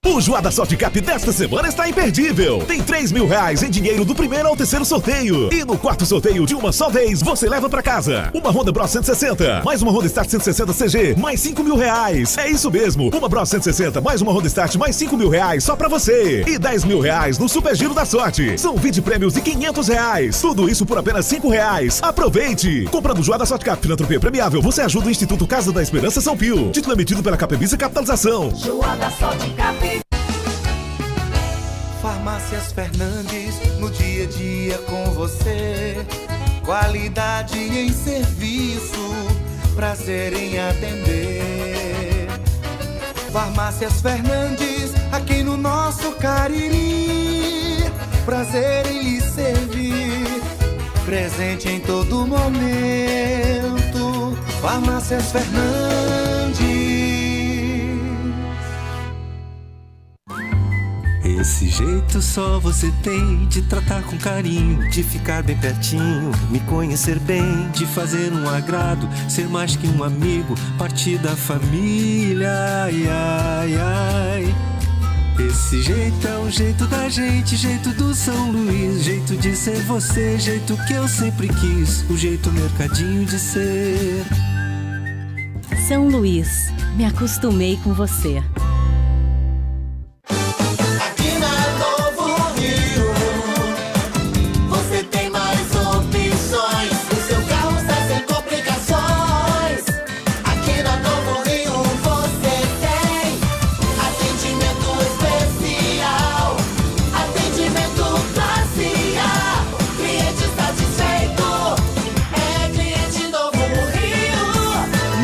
O Joada Sorte Cap desta semana está imperdível. Tem R$3.000 em dinheiro do primeiro ao terceiro sorteio. E no quarto sorteio, de uma só vez, você leva pra casa uma Honda Bros 160, mais uma Honda Start 160 CG, mais R$5.000. É isso mesmo, uma Bros 160, mais uma Honda Start, mais R$5.000 só pra você. E R$10.000 no Super Giro da Sorte. São 20 prêmios de R$500. Tudo isso por apenas R$5. Aproveite! Comprando Joada Sorte Cap Filantropia Premiável, você ajuda o Instituto Casa da Esperança São Pio. Título emitido pela KPBIS e Capitalização. Joada Sorte Cap. Farmácias Fernandes, no dia a dia com você. Qualidade em serviço, prazer em atender. Farmácias Fernandes, aqui no nosso Cariri. Prazer em lhe servir, presente em todo momento. Farmácias Fernandes. Esse jeito só você tem de tratar com carinho, de ficar bem pertinho, me conhecer bem, de fazer um agrado, ser mais que um amigo, partir da família, ai, ai, ai. Esse jeito é o jeito da gente, jeito do São Luís, jeito de ser você, jeito que eu sempre quis, o jeito mercadinho de ser. São Luís, me acostumei com você.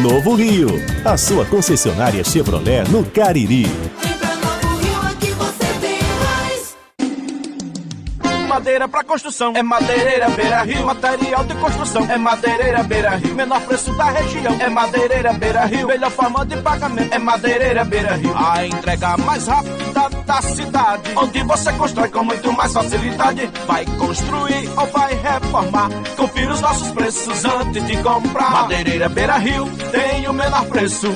Novo Rio, a sua concessionária Chevrolet no Cariri. Madeira pra construção é Madeireira Beira Rio. Material de construção é Madeireira Beira Rio. Menor preço da região é Madeireira Beira Rio. Melhor forma de pagamento é Madeireira Beira Rio. A entrega mais rápida da cidade, onde você constrói com muito mais facilidade. Vai construir ou vai reformar? Confira os nossos preços antes de comprar. Madeireira Beira Rio tem o menor preço.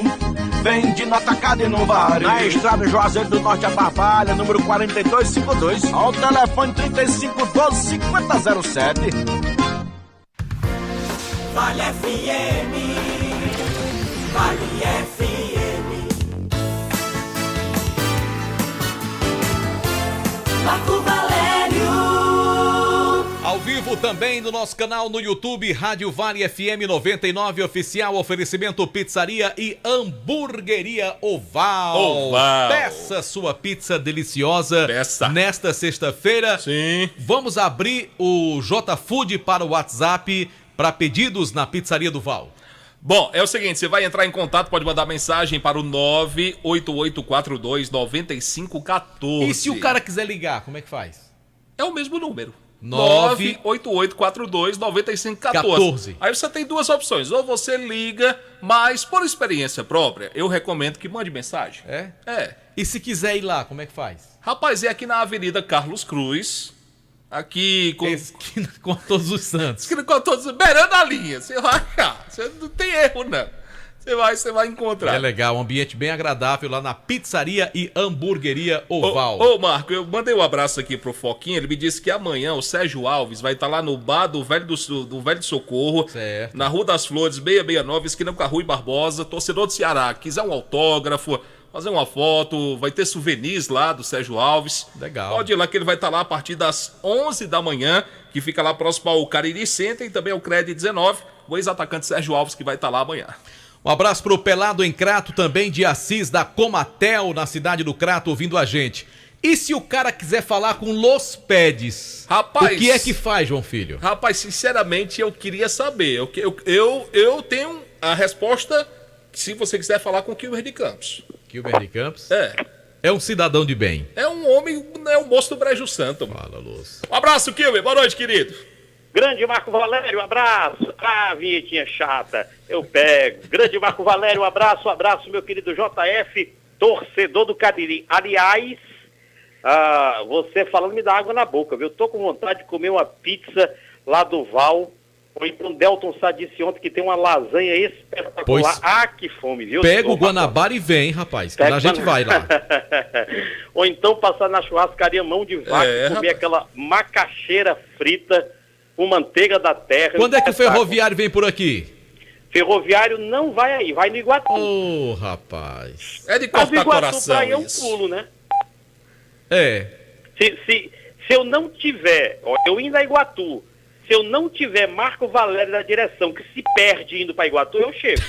Vende no atacado e no varejo. Na estrada Juazeiro do Norte, a Barbalha, número 4252. Ao telefone 3512-5007. Vale FM. Vale FM. Marco Valério. Ao vivo vivo também no nosso canal no YouTube, Rádio Vale FM 99 Oficial, oferecimento Pizzaria e Hamburgueria Oval. Peça sua pizza deliciosa nesta sexta-feira. Sim. Vamos abrir o J Food para o WhatsApp para pedidos na Pizzaria do Val. Bom, é o seguinte, você vai entrar em contato, pode mandar mensagem para o 988429514. E se o cara quiser ligar, como é que faz? É o mesmo número. 988429514. Aí você tem duas opções. Ou você liga, mas por experiência própria, eu recomendo que mande mensagem. É? É. E se quiser ir lá, como é que faz? Rapaz, é aqui na Avenida Carlos Cruz. Aqui com... Esquina com Todos os Santos. Esquina com Todos os... Beirando a linha. Você vai achar. Você não tem erro, não. Você vai encontrar. É legal, um ambiente bem agradável lá na Pizzaria e Hamburgueria Oval. Ô Marco, eu mandei um abraço aqui pro Foquinha, ele me disse que amanhã o Sérgio Alves vai estar lá no bar do Velho do Socorro, certo, na Rua das Flores, 669, esquina com a Rui Barbosa, torcedor do Ceará, quiser um autógrafo, fazer uma foto, vai ter souvenirs lá do Sérgio Alves. Legal. Pode ir lá que ele vai estar lá a partir das 11 da manhã, que fica lá próximo ao Cariri Center e também ao Cred 19, o ex-atacante Sérgio Alves que vai estar lá amanhã. Um abraço pro Pelado em Crato, também de Assis, da Comatel, na cidade do Crato, ouvindo a gente. E se o cara quiser falar com Los Pedes? Rapaz, o que é que faz, João Filho? Rapaz, sinceramente, eu queria saber. Eu tenho a resposta se você quiser falar com o Kilber de Campos. Kilber de Campos? É. É um cidadão de bem. É um homem, é um moço do Brejo Santo. Fala, Lúcio. Um abraço, Kilber. Boa noite, querido. Grande Marco Valério, um abraço. Ah, vinhetinha chata, eu pego. Grande Marco Valério, um abraço, meu querido JF, torcedor do Cariri. Aliás, você falando me dá água na boca, viu? Tô com vontade de comer uma pizza lá do Val. Ou então Delton Sá disse ontem que tem uma lasanha espetacular. Pois, que fome, viu? Pega o Guanabara e vem, rapaz, que a gente vai lá. Ou então passar na churrascaria Mão de Vaca e comer aquela macaxeira frita com manteiga da terra. Quando é que o Ferroviário vem por aqui? Ferroviário não vai aí, vai no Iguatu. Ô, rapaz. É de cortar coração pra eu isso. pulo, né? É. Se eu não tiver, eu indo a Iguatu, se eu não tiver Marco Valério da direção que se perde indo para Iguatu, eu chego.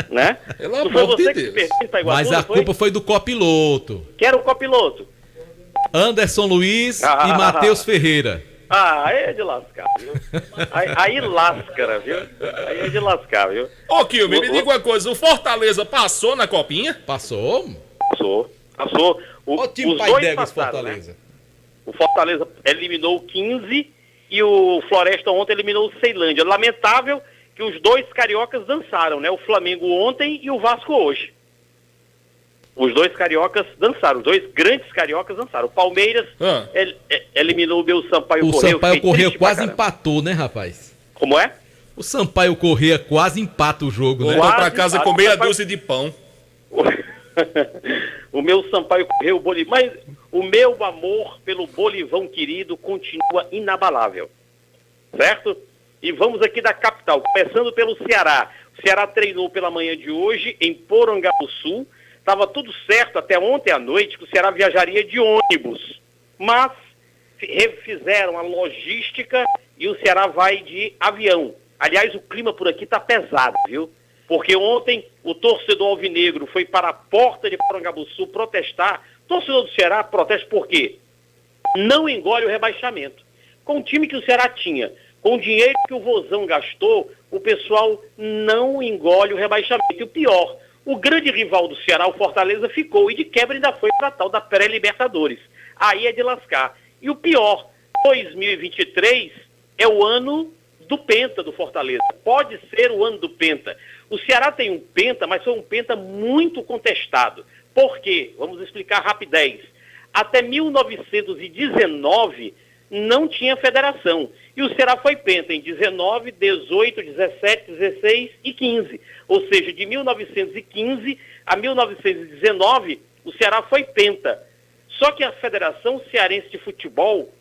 Né? Pelo não foi amor você de que se Deus. perdeu para Iguatu? Mas a culpa foi do copiloto. Que era o copiloto? Anderson Luiz e Matheus Ferreira. Aí é de lascar, viu? Aí lascara, viu? Aí é de lascar, viu? Ô, Kilber, me diga uma coisa, o Fortaleza passou na copinha? Passou. Passou. O time os pai dois d'égua, passaram, Fortaleza. Né? O Fortaleza eliminou o 15 e o Floresta ontem eliminou o Ceilândia. Lamentável que os dois cariocas dançaram, né? O Flamengo ontem e o Vasco hoje. Os dois cariocas dançaram, os dois grandes cariocas dançaram. O Palmeiras eliminou o meu Sampaio Corrêa. O Sampaio Corrêa quase empatou, né, rapaz? Como é? O Sampaio Corrêa quase empata o jogo, né? Voltou pra casa com meia dúzia de pão. O meu Sampaio Corrêa, o Bolivão. Mas o meu amor pelo Bolivão querido continua inabalável. Certo? E vamos aqui da capital, começando pelo Ceará. O Ceará treinou pela manhã de hoje em Porangabuçu. Estava tudo certo até ontem à noite que o Ceará viajaria de ônibus. Mas refizeram a logística e o Ceará vai de avião. Aliás, o clima por aqui está pesado, viu? Porque ontem o torcedor alvinegro foi para a porta de Porangabuçu protestar. O torcedor do Ceará protesta por quê? Não engole o rebaixamento. Com o time que o Ceará tinha, com o dinheiro que o Vozão gastou, o pessoal não engole o rebaixamento. E o pior, o grande rival do Ceará, o Fortaleza, ficou e de quebra ainda foi para a tal da pré-Libertadores. Aí é de lascar. E o pior, 2023 é o ano do Penta do Fortaleza. Pode ser o ano do Penta. O Ceará tem um Penta, mas foi um Penta muito contestado. Por quê? Vamos explicar rapidez. Até 1919 não tinha federação. E o Ceará foi Penta em 19, 18, 17, 16 e 15. Ou seja, de 1915 a 1919, o Ceará foi Penta. Só que a Federação Cearense de Futebol,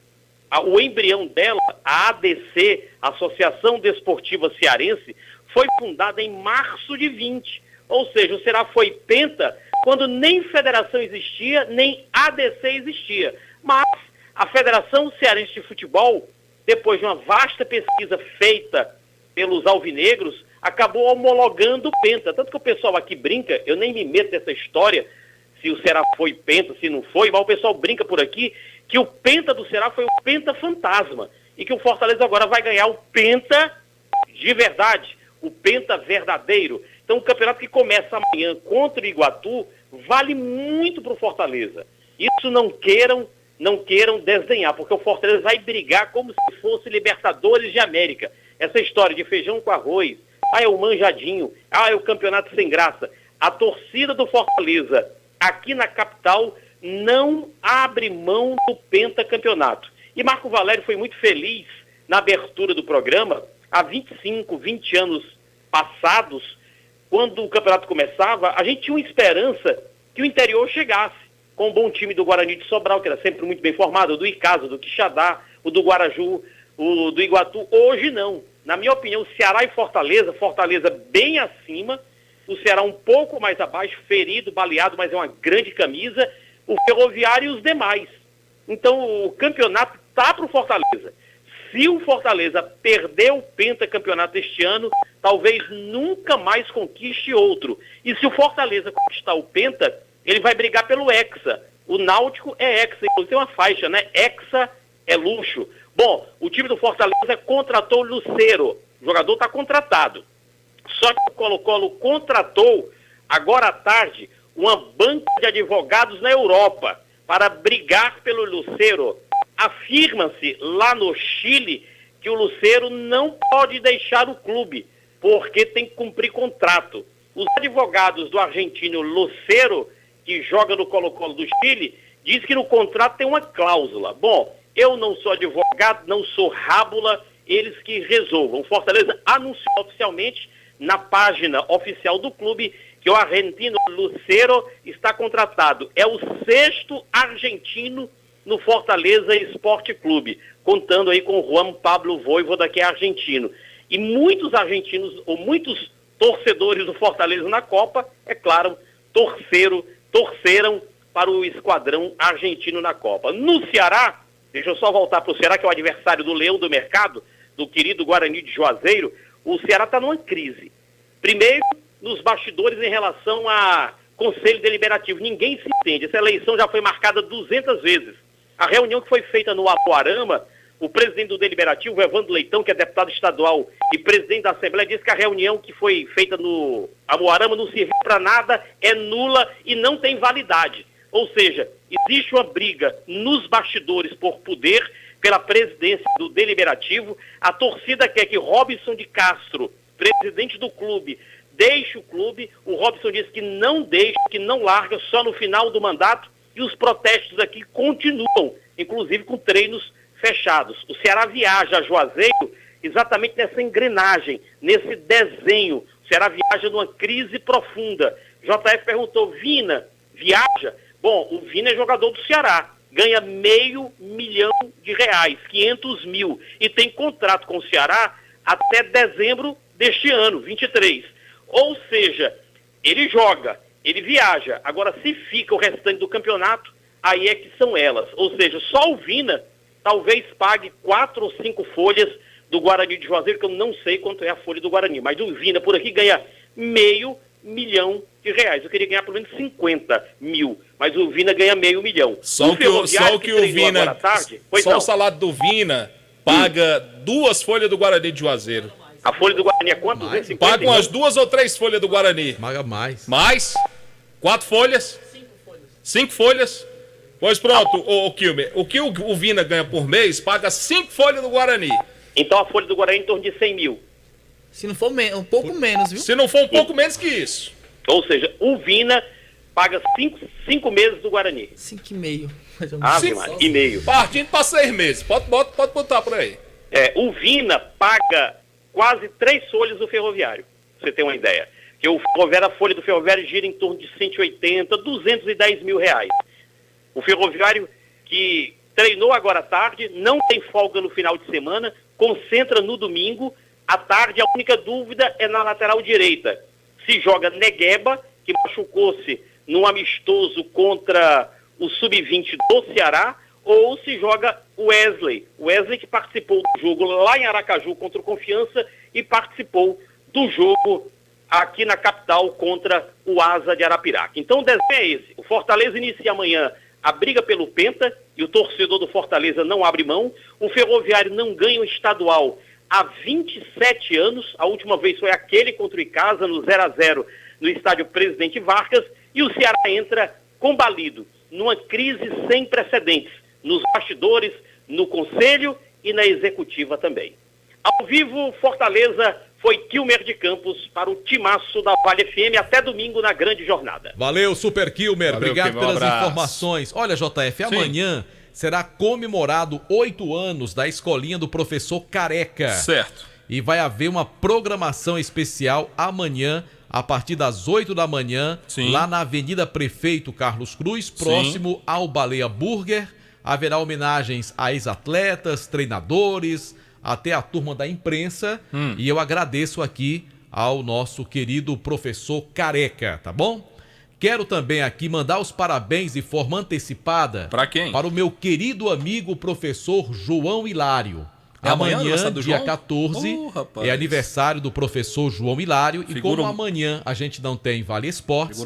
o embrião dela, a ADC, Associação Desportiva Cearense, foi fundada em março de 20. Ou seja, o Ceará foi Penta quando nem federação existia, nem ADC existia. Mas a Federação Cearense de Futebol depois de uma vasta pesquisa feita pelos alvinegros, acabou homologando o penta. Tanto que o pessoal aqui brinca, eu nem me meto nessa história, se o Ceará foi penta, se não foi, mas o pessoal brinca por aqui, que o penta do Ceará foi o penta fantasma, e que o Fortaleza agora vai ganhar o penta de verdade, o penta verdadeiro. Então o campeonato que começa amanhã contra o Iguatu vale muito para o Fortaleza. Isso não queiram desdenhar, porque o Fortaleza vai brigar como se fosse Libertadores de América. Essa história de feijão com arroz, é o manjadinho, é o campeonato sem graça. A torcida do Fortaleza aqui na capital não abre mão do pentacampeonato. E Marco Valério foi muito feliz na abertura do programa, há 25, 20 anos passados, quando o campeonato começava, a gente tinha uma esperança que o interior chegasse, com um bom time do Guarani de Sobral, que era sempre muito bem formado, do Icasa, do Quixadá, o do Guaraju, o do Iguatu. Hoje não. Na minha opinião, Ceará e Fortaleza bem acima, o Ceará um pouco mais abaixo, ferido, baleado, mas é uma grande camisa, o Ferroviário e os demais. Então o campeonato está para o Fortaleza. Se o Fortaleza perder o pentacampeonato este ano, talvez nunca mais conquiste outro. E se o Fortaleza conquistar o penta, ele vai brigar pelo Hexa. O Náutico é Hexa, inclusive tem uma faixa, né? Hexa é luxo. Bom, o time do Fortaleza contratou o Lucero. O jogador está contratado. Só que o Colo-Colo contratou, agora à tarde, uma banca de advogados na Europa para brigar pelo Lucero. Afirma-se lá no Chile que o Lucero não pode deixar o clube, porque tem que cumprir contrato. Os advogados do argentino Lucero, que joga no Colo-Colo do Chile, diz que no contrato tem uma cláusula. Bom, eu não sou advogado, não sou rábula, eles que resolvam. O Fortaleza anunciou oficialmente na página oficial do clube que o argentino Lucero está contratado. É o 6º argentino no Fortaleza Esporte Clube, contando aí com o Juan Pablo Voivoda, que é argentino. E muitos argentinos, ou muitos torcedores do Fortaleza na Copa, é claro, torceram para o esquadrão argentino na Copa. No Ceará, deixa eu só voltar para o Ceará, que é o adversário do Leão do Mercado, do querido Guarani de Juazeiro. O Ceará está numa crise. Primeiro, nos bastidores em relação a Conselho Deliberativo. Ninguém se entende. Essa eleição já foi marcada 200 vezes. A reunião que foi feita no Apuarama, o presidente do Deliberativo, o Evandro Leitão, que é deputado estadual e presidente da Assembleia, disse que a reunião que foi feita no Apuarama não serviu para nada, é nula e não tem validade. Ou seja, existe uma briga nos bastidores por poder pela presidência do Deliberativo. A torcida quer que Robson de Castro, presidente do clube, deixe o clube. O Robson disse que não deixa, que não larga, só no final do mandato. E os protestos aqui continuam, inclusive com treinos fechados. O Ceará viaja a Juazeiro exatamente nessa engrenagem, nesse desenho. O Ceará viaja numa crise profunda. JF perguntou, Vina, viaja? Bom, o Vina é jogador do Ceará, ganha R$500 mil, 500 mil, e tem contrato com o Ceará até dezembro deste ano, 23. Ou seja, ele joga, ele viaja. Agora, se fica o restante do campeonato, aí é que são elas. Ou seja, só o Vina talvez pague 4 ou 5 folhas do Guarani de Juazeiro, que eu não sei quanto é a folha do Guarani. Mas o Vina por aqui ganha R$500 mil. Eu queria ganhar pelo menos 50 mil, mas o Vina ganha R$500 mil. Só o que o Vina, o salário do Vina paga 2 folhas do Guarani de Juazeiro. A folha do Guarani é quanto? Paga umas 2 ou 3 folhas do Guarani. Paga mais. Mais? 4 folhas? 5 folhas? Pois pronto, o Kilmer. O que o Vina ganha por mês, paga 5 folhas do Guarani. Então a folha do Guarani é em torno de 100 mil. Se não for um pouco menos, viu? Se não for um pouco menos que isso. Ou seja, o Vina paga 5 meses do Guarani. 5,5. E meio. Partindo para 6 meses. Pode botar por aí. O Vina paga quase 3 folhas do Ferroviário, pra você ter uma ideia. Que a folha do Ferroviário gira em torno de 180, 210 mil reais. O Ferroviário, que treinou agora à tarde, não tem folga no final de semana, concentra no domingo. À tarde, a única dúvida é na lateral direita. Se joga Negueba, que machucou-se num amistoso contra o Sub-20 do Ceará, ou se joga o Wesley. O Wesley que participou do jogo lá em Aracaju contra o Confiança e participou do jogo aqui na capital contra o Asa de Arapiraca. Então o desenho é esse. O Fortaleza inicia amanhã a briga pelo Penta e o torcedor do Fortaleza não abre mão. O Ferroviário não ganha o estadual há 27 anos. A última vez foi aquele contra o Icasa no 0-0 no estádio Presidente Vargas. E o Ceará entra combalido numa crise sem precedentes nos bastidores, no conselho e na executiva também. Ao vivo, Fortaleza foi Kilmer de Campos para o timaço da Vale FM. Até domingo na grande jornada. Valeu, Super Kilmer. Valeu, obrigado Kilmer, pelas informações. Olha, JF, amanhã será comemorado 8 anos da escolinha do professor Careca. Certo. E vai haver uma programação especial amanhã, a partir das 8 da manhã, lá na Avenida Prefeito Carlos Cruz, próximo ao Baleia Burger. Haverá homenagens a ex-atletas, treinadores, até a turma da imprensa. E eu agradeço aqui ao nosso querido professor Careca, tá bom? Quero também aqui mandar os parabéns de forma antecipada. Para quem? Para o meu querido amigo professor João Hilário. Amanhã, dia João? 14, é aniversário do professor João Hilário. E como amanhã a gente não tem Vale Esportes,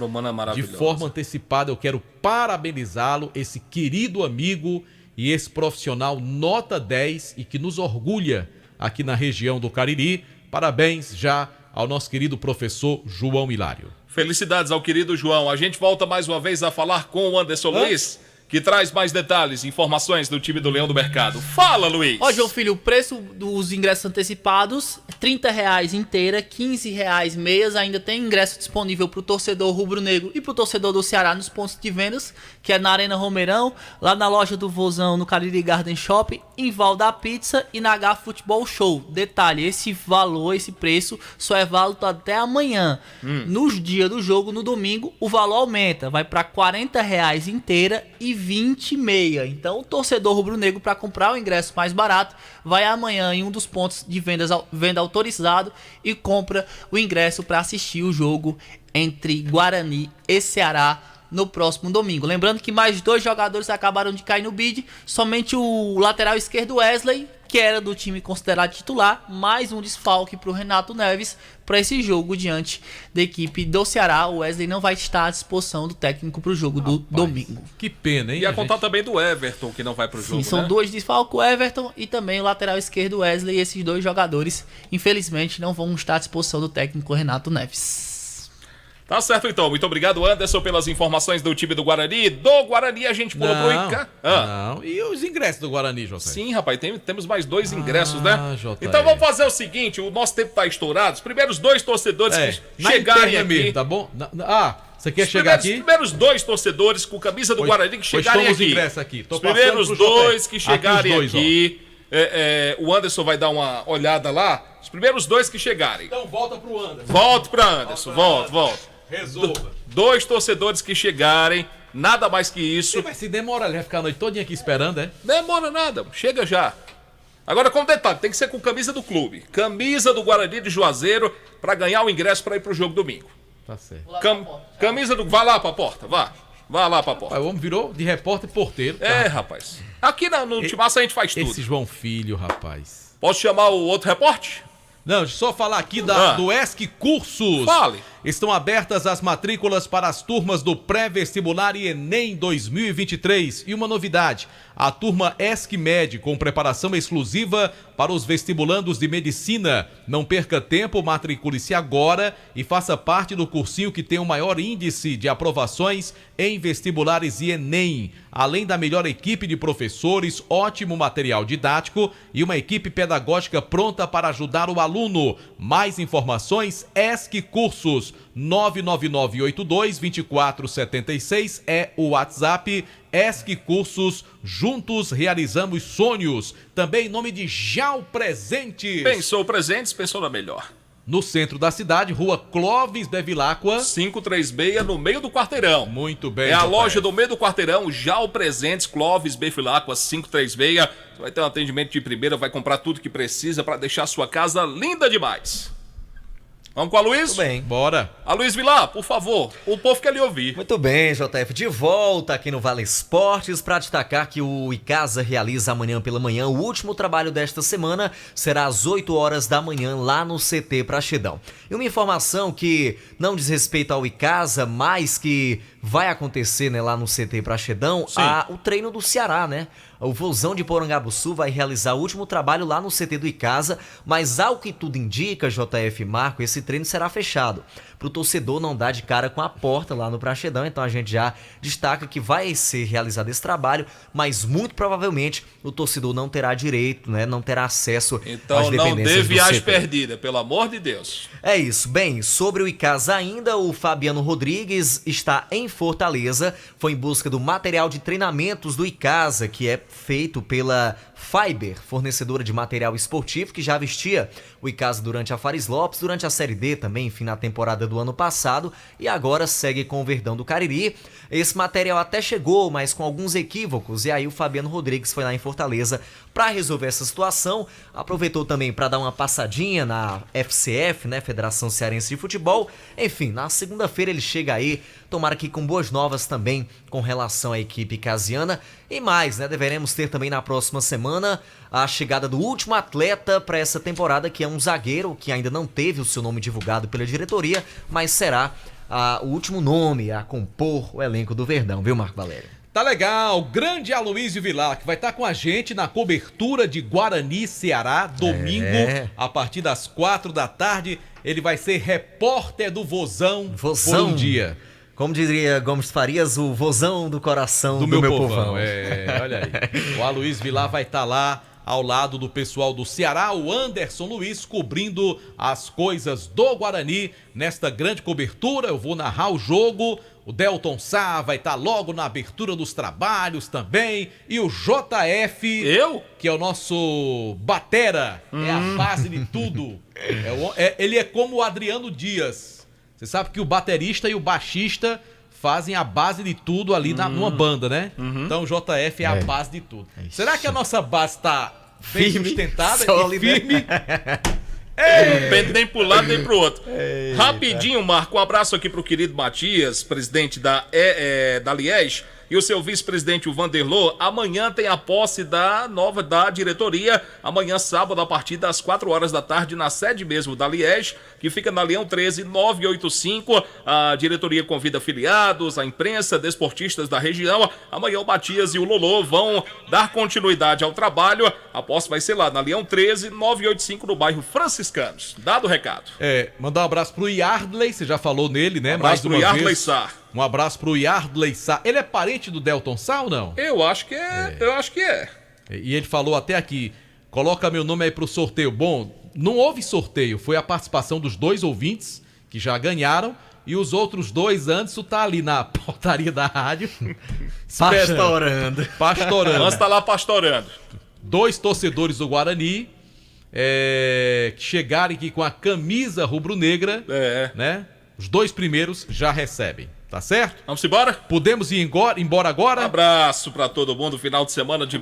de forma antecipada eu quero parabenizá-lo, esse querido amigo e esse profissional nota 10 e que nos orgulha aqui na região do Cariri. Parabéns já ao nosso querido professor João Hilário. Felicidades ao querido João. A gente volta mais uma vez a falar com o Anderson Luiz, que traz mais detalhes e informações do time do Leão do Mercado. Fala, Luiz! Ó, João Filho, o preço dos ingressos antecipados é R$30 inteira, R$15 meias. Ainda tem ingresso disponível para o torcedor rubro-negro e para o torcedor do Ceará nos pontos de vendas, que é na Arena Romeirão, lá na loja do Vozão, no Cariri Garden Shop, em Val da Pizza e na H Futebol Show. Detalhe, esse valor, esse preço só é válido até amanhã. Nos dias do jogo, no domingo, o valor aumenta, vai para R$40 inteira e 20 meia. Então o torcedor rubro-negro, para comprar o ingresso mais barato, vai amanhã em um dos pontos de venda autorizado e compra o ingresso para assistir o jogo entre Guarani e Ceará no próximo domingo. Lembrando que mais 2 jogadores acabaram de cair no bid, somente o lateral esquerdo Wesley, que era do time considerado titular, mais um desfalque para o Renato Neves para esse jogo diante da equipe do Ceará. O Wesley não vai estar à disposição do técnico para o jogo do domingo. Que pena, hein? E a contar também do Everton, que não vai para o jogo, são 2 desfalques, o Everton e também o lateral esquerdo Wesley. Esses 2 jogadores, infelizmente, não vão estar à disposição do técnico Renato Neves. Tá certo, então. Muito obrigado, Anderson, pelas informações do time do Guarani. Do Guarani a gente pula pro Ica. Não. E os ingressos do Guarani, José? Sim, rapaz. Temos mais 2 ingressos, né? Então vamos fazer o seguinte. O nosso tempo tá estourado. Os primeiros 2 torcedores que chegarem aqui... mesmo, tá bom? Você quer chegar aqui? Os primeiros 2 torcedores com camisa do Guarani que chegarem aqui. Ingressos aqui. Os primeiros 2 que chegarem aqui. O Anderson vai dar uma olhada lá. Os primeiros 2 que chegarem. Então volta pro Anderson. Volto pra Anderson. Volta. Resolva. 2 torcedores que chegarem, nada mais que isso. Mas se demora, ele vai ficar a noite todinha aqui esperando, é? Demora nada, chega já. Agora, como detalhe, tem que ser com camisa do clube. Camisa do Guarani de Juazeiro para ganhar o ingresso para ir pro jogo domingo. Tá certo. Camisa do... Vai lá pra porta, vá. Vai lá pra porta. O homem virou de repórter e porteiro. Rapaz. Aqui no Timaço a gente faz tudo. Esse João Filho, rapaz. Posso chamar o outro repórter? Não, deixa eu só falar aqui do ESC Cursos. Fale. Estão abertas as matrículas para as turmas do pré-vestibular e Enem 2023. E uma novidade, a turma ESC Med, com preparação exclusiva para os vestibulandos de medicina. Não perca tempo, matricule-se agora e faça parte do cursinho que tem o maior índice de aprovações em vestibulares e Enem. Além da melhor equipe de professores, ótimo material didático e uma equipe pedagógica pronta para ajudar o aluno. Mais informações, ESC Cursos. 99982-2476 é o WhatsApp. ESC Cursos, juntos realizamos sonhos. Também em nome de Jau Presentes. Pensou presentes, pensou na melhor. No centro da cidade, Rua Clóvis Bevilacqua, 536, no meio do quarteirão. Muito bem. É a loja do meio do quarteirão, Jau Presentes, Clóvis Bevilacqua, 536. Você vai ter um atendimento de primeira, vai comprar tudo que precisa para deixar a sua casa linda demais. Vamos com a Luiz? Tudo bem. Bora. A Luiz Vilar, por favor, o povo quer lhe ouvir. Muito bem, JF, de volta aqui no Vale Esportes para destacar que o Icasa realiza amanhã pela manhã o último trabalho desta semana, será às 8 horas da manhã lá no CT Praxedão. E uma informação que não diz respeito ao Icasa, mas que vai acontecer, né, lá no CT Praxedão, o treino do Ceará, né? O Vozão de Porangabuçu vai realizar o último trabalho lá no CT do Icasa, mas ao que tudo indica, JF Marco, esse treino será fechado, para o torcedor não dar de cara com a porta lá no Praxedão. Então a gente já destaca que vai ser realizado esse trabalho, mas muito provavelmente o torcedor não terá direito, né, não terá acesso às dependências do CT. Então não dê viagem perdida, pelo amor de Deus. É isso. Bem, sobre o Icasa ainda, o Fabiano Rodrigues está em Fortaleza, foi em busca do material de treinamentos do Icasa, que é feito pela Fiber, fornecedora de material esportivo, que já vestia o Icasa durante a Fares Lopes, durante a Série D também, enfim, na temporada do ano passado, e agora segue com o Verdão do Cariri. Esse material até chegou, mas com alguns equívocos, e aí o Fabiano Rodrigues foi lá em Fortaleza para resolver essa situação, aproveitou também para dar uma passadinha na FCF, né, Federação Cearense de Futebol. Enfim, na segunda-feira ele chega aí, tomara que com boas novas também com relação à equipe icasiana. E mais, né, deveremos ter também na próxima semana a chegada do último atleta para essa temporada, que é um zagueiro que ainda não teve o seu nome divulgado pela diretoria, mas será o último nome a compor o elenco do Verdão, viu, Marco Valério? Tá legal, grande Aloysio Vilar, que vai estar com a gente na cobertura de Guarani Ceará, domingo, a partir das 4 da tarde. Ele vai ser repórter do Vozão por um dia. Como diria Gomes Farias, o vozão do coração do meu povão. Olha aí. O Aloysio Vilar vai estar lá ao lado do pessoal do Ceará, o Anderson Luiz, cobrindo as coisas do Guarani nesta grande cobertura. Eu vou narrar o jogo. O Delton Sá vai estar logo na abertura dos trabalhos também. E o JF, que é o nosso batera, é a base de tudo. Ele é como o Adriano Dias. Você sabe que o baterista e o baixista fazem a base de tudo ali numa banda, né? Então o JF é a base de tudo. Será que a nossa base está bem sustentada e firme? Não depende nem pro lado nem pro outro. Rapidinho, Marco, um abraço aqui pro querido Matias, presidente da Liege, e o seu vice-presidente, o Vanderlô. Amanhã tem a posse da diretoria, amanhã sábado, a partir das 4 horas da tarde, na sede mesmo da Liege, que fica na Leão 13985. A diretoria convida afiliados, a imprensa, desportistas da região. Amanhã o Matias e o Lolô vão dar continuidade ao trabalho. A posse vai ser lá na Leão 13985, no bairro Franciscanos. Dado o recado. Mandar um abraço pro Yardley, você já falou nele, né? Um abraço Mais uma pro Yardley vez. Sá. Um abraço pro Yardley Sá. Ele é parente do Delton Sá ou não? Eu acho que é. E ele falou até aqui, coloca meu nome aí pro sorteio. Bom, não houve sorteio, foi a participação dos 2 ouvintes que já ganharam, e os outros 2, Anderson tá ali na portaria da rádio. Pastorando. Anderson tá lá pastorando. 2 torcedores do Guarani, que chegaram aqui com a camisa rubro-negra, né? Os 2 primeiros já recebem. Tá certo? Vamos embora? Podemos ir embora agora? Um abraço pra todo mundo, final de semana de